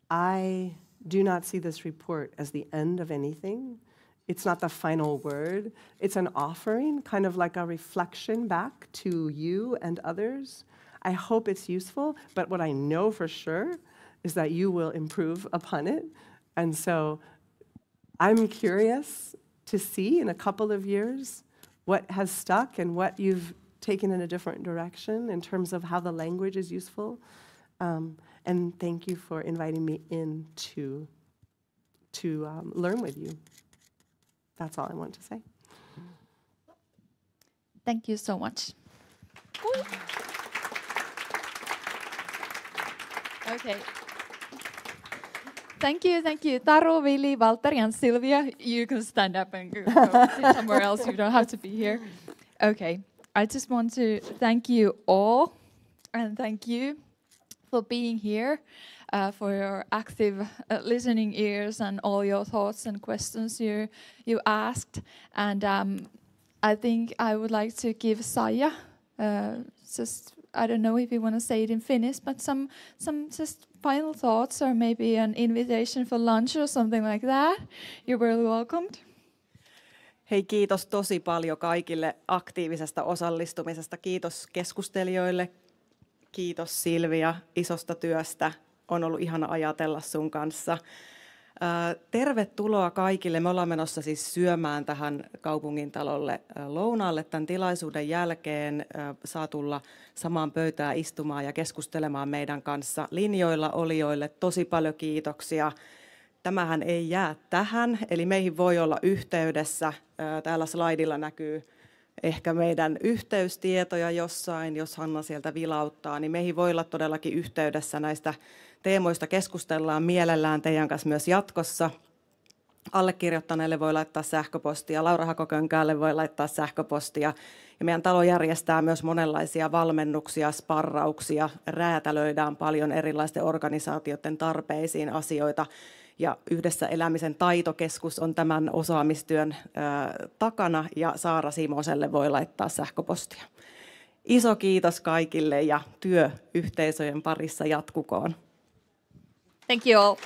I do not see this report as the end of anything. It's not the final word. It's an offering, kind of like a reflection back to you and others. I hope it's useful, but what I know for sure is that you will improve upon it. And so I'm curious to see in a couple of years what has stuck and what you've taken in a different direction in terms of how the language is useful. And thank you for inviting me in to learn with you. That's all I want to say. Thank you so much. Okay. Thank you. Taru, Vili, Valtteri, and Silvia. You can stand up and go sit somewhere else. You don't have to be here. Okay. I just want to thank you all, and thank you for being here, for your active listening ears and all your thoughts and questions you asked. And I think I would like to give Saija just, I don't know if you want to say it in Finnish, but some just final thoughts or maybe an invitation for lunch or something like that. You're very welcomed. Hei, kiitos tosi paljon kaikille aktiivisesta osallistumisesta. Kiitos keskustelijoille. Kiitos Silvia isosta työstä. On ollut ihana ajatella sun kanssa. Tervetuloa kaikille. Me ollaan menossa siis syömään tähän kaupungintalolle lounaalle tämän tilaisuuden jälkeen. Saa tulla samaan pöytään istumaan ja keskustelemaan meidän kanssa. Linjoilla olijoille tosi paljon kiitoksia. Tämähän ei jää tähän, eli meihin voi olla yhteydessä. Täällä slaidilla näkyy ehkä meidän yhteystietoja jossain, jos Hanna sieltä vilauttaa, niin meihin voi olla todellakin yhteydessä. Näistä teemoista keskustellaan mielellään teidän kanssa myös jatkossa. Allekirjoittaneelle voi laittaa sähköpostia, Laura Hakokönkäälle voi laittaa sähköpostia. Ja meidän talo järjestää myös monenlaisia valmennuksia, sparrauksia, räätälöidään paljon erilaisten organisaatioiden tarpeisiin asioita. Ja Yhdessä elämisen taitokeskus on tämän osaamistyön takana, ja Saara Simoselle voi laittaa sähköpostia. Iso kiitos kaikille, ja työ yhteisöjen parissa jatkukoon. Thank you all.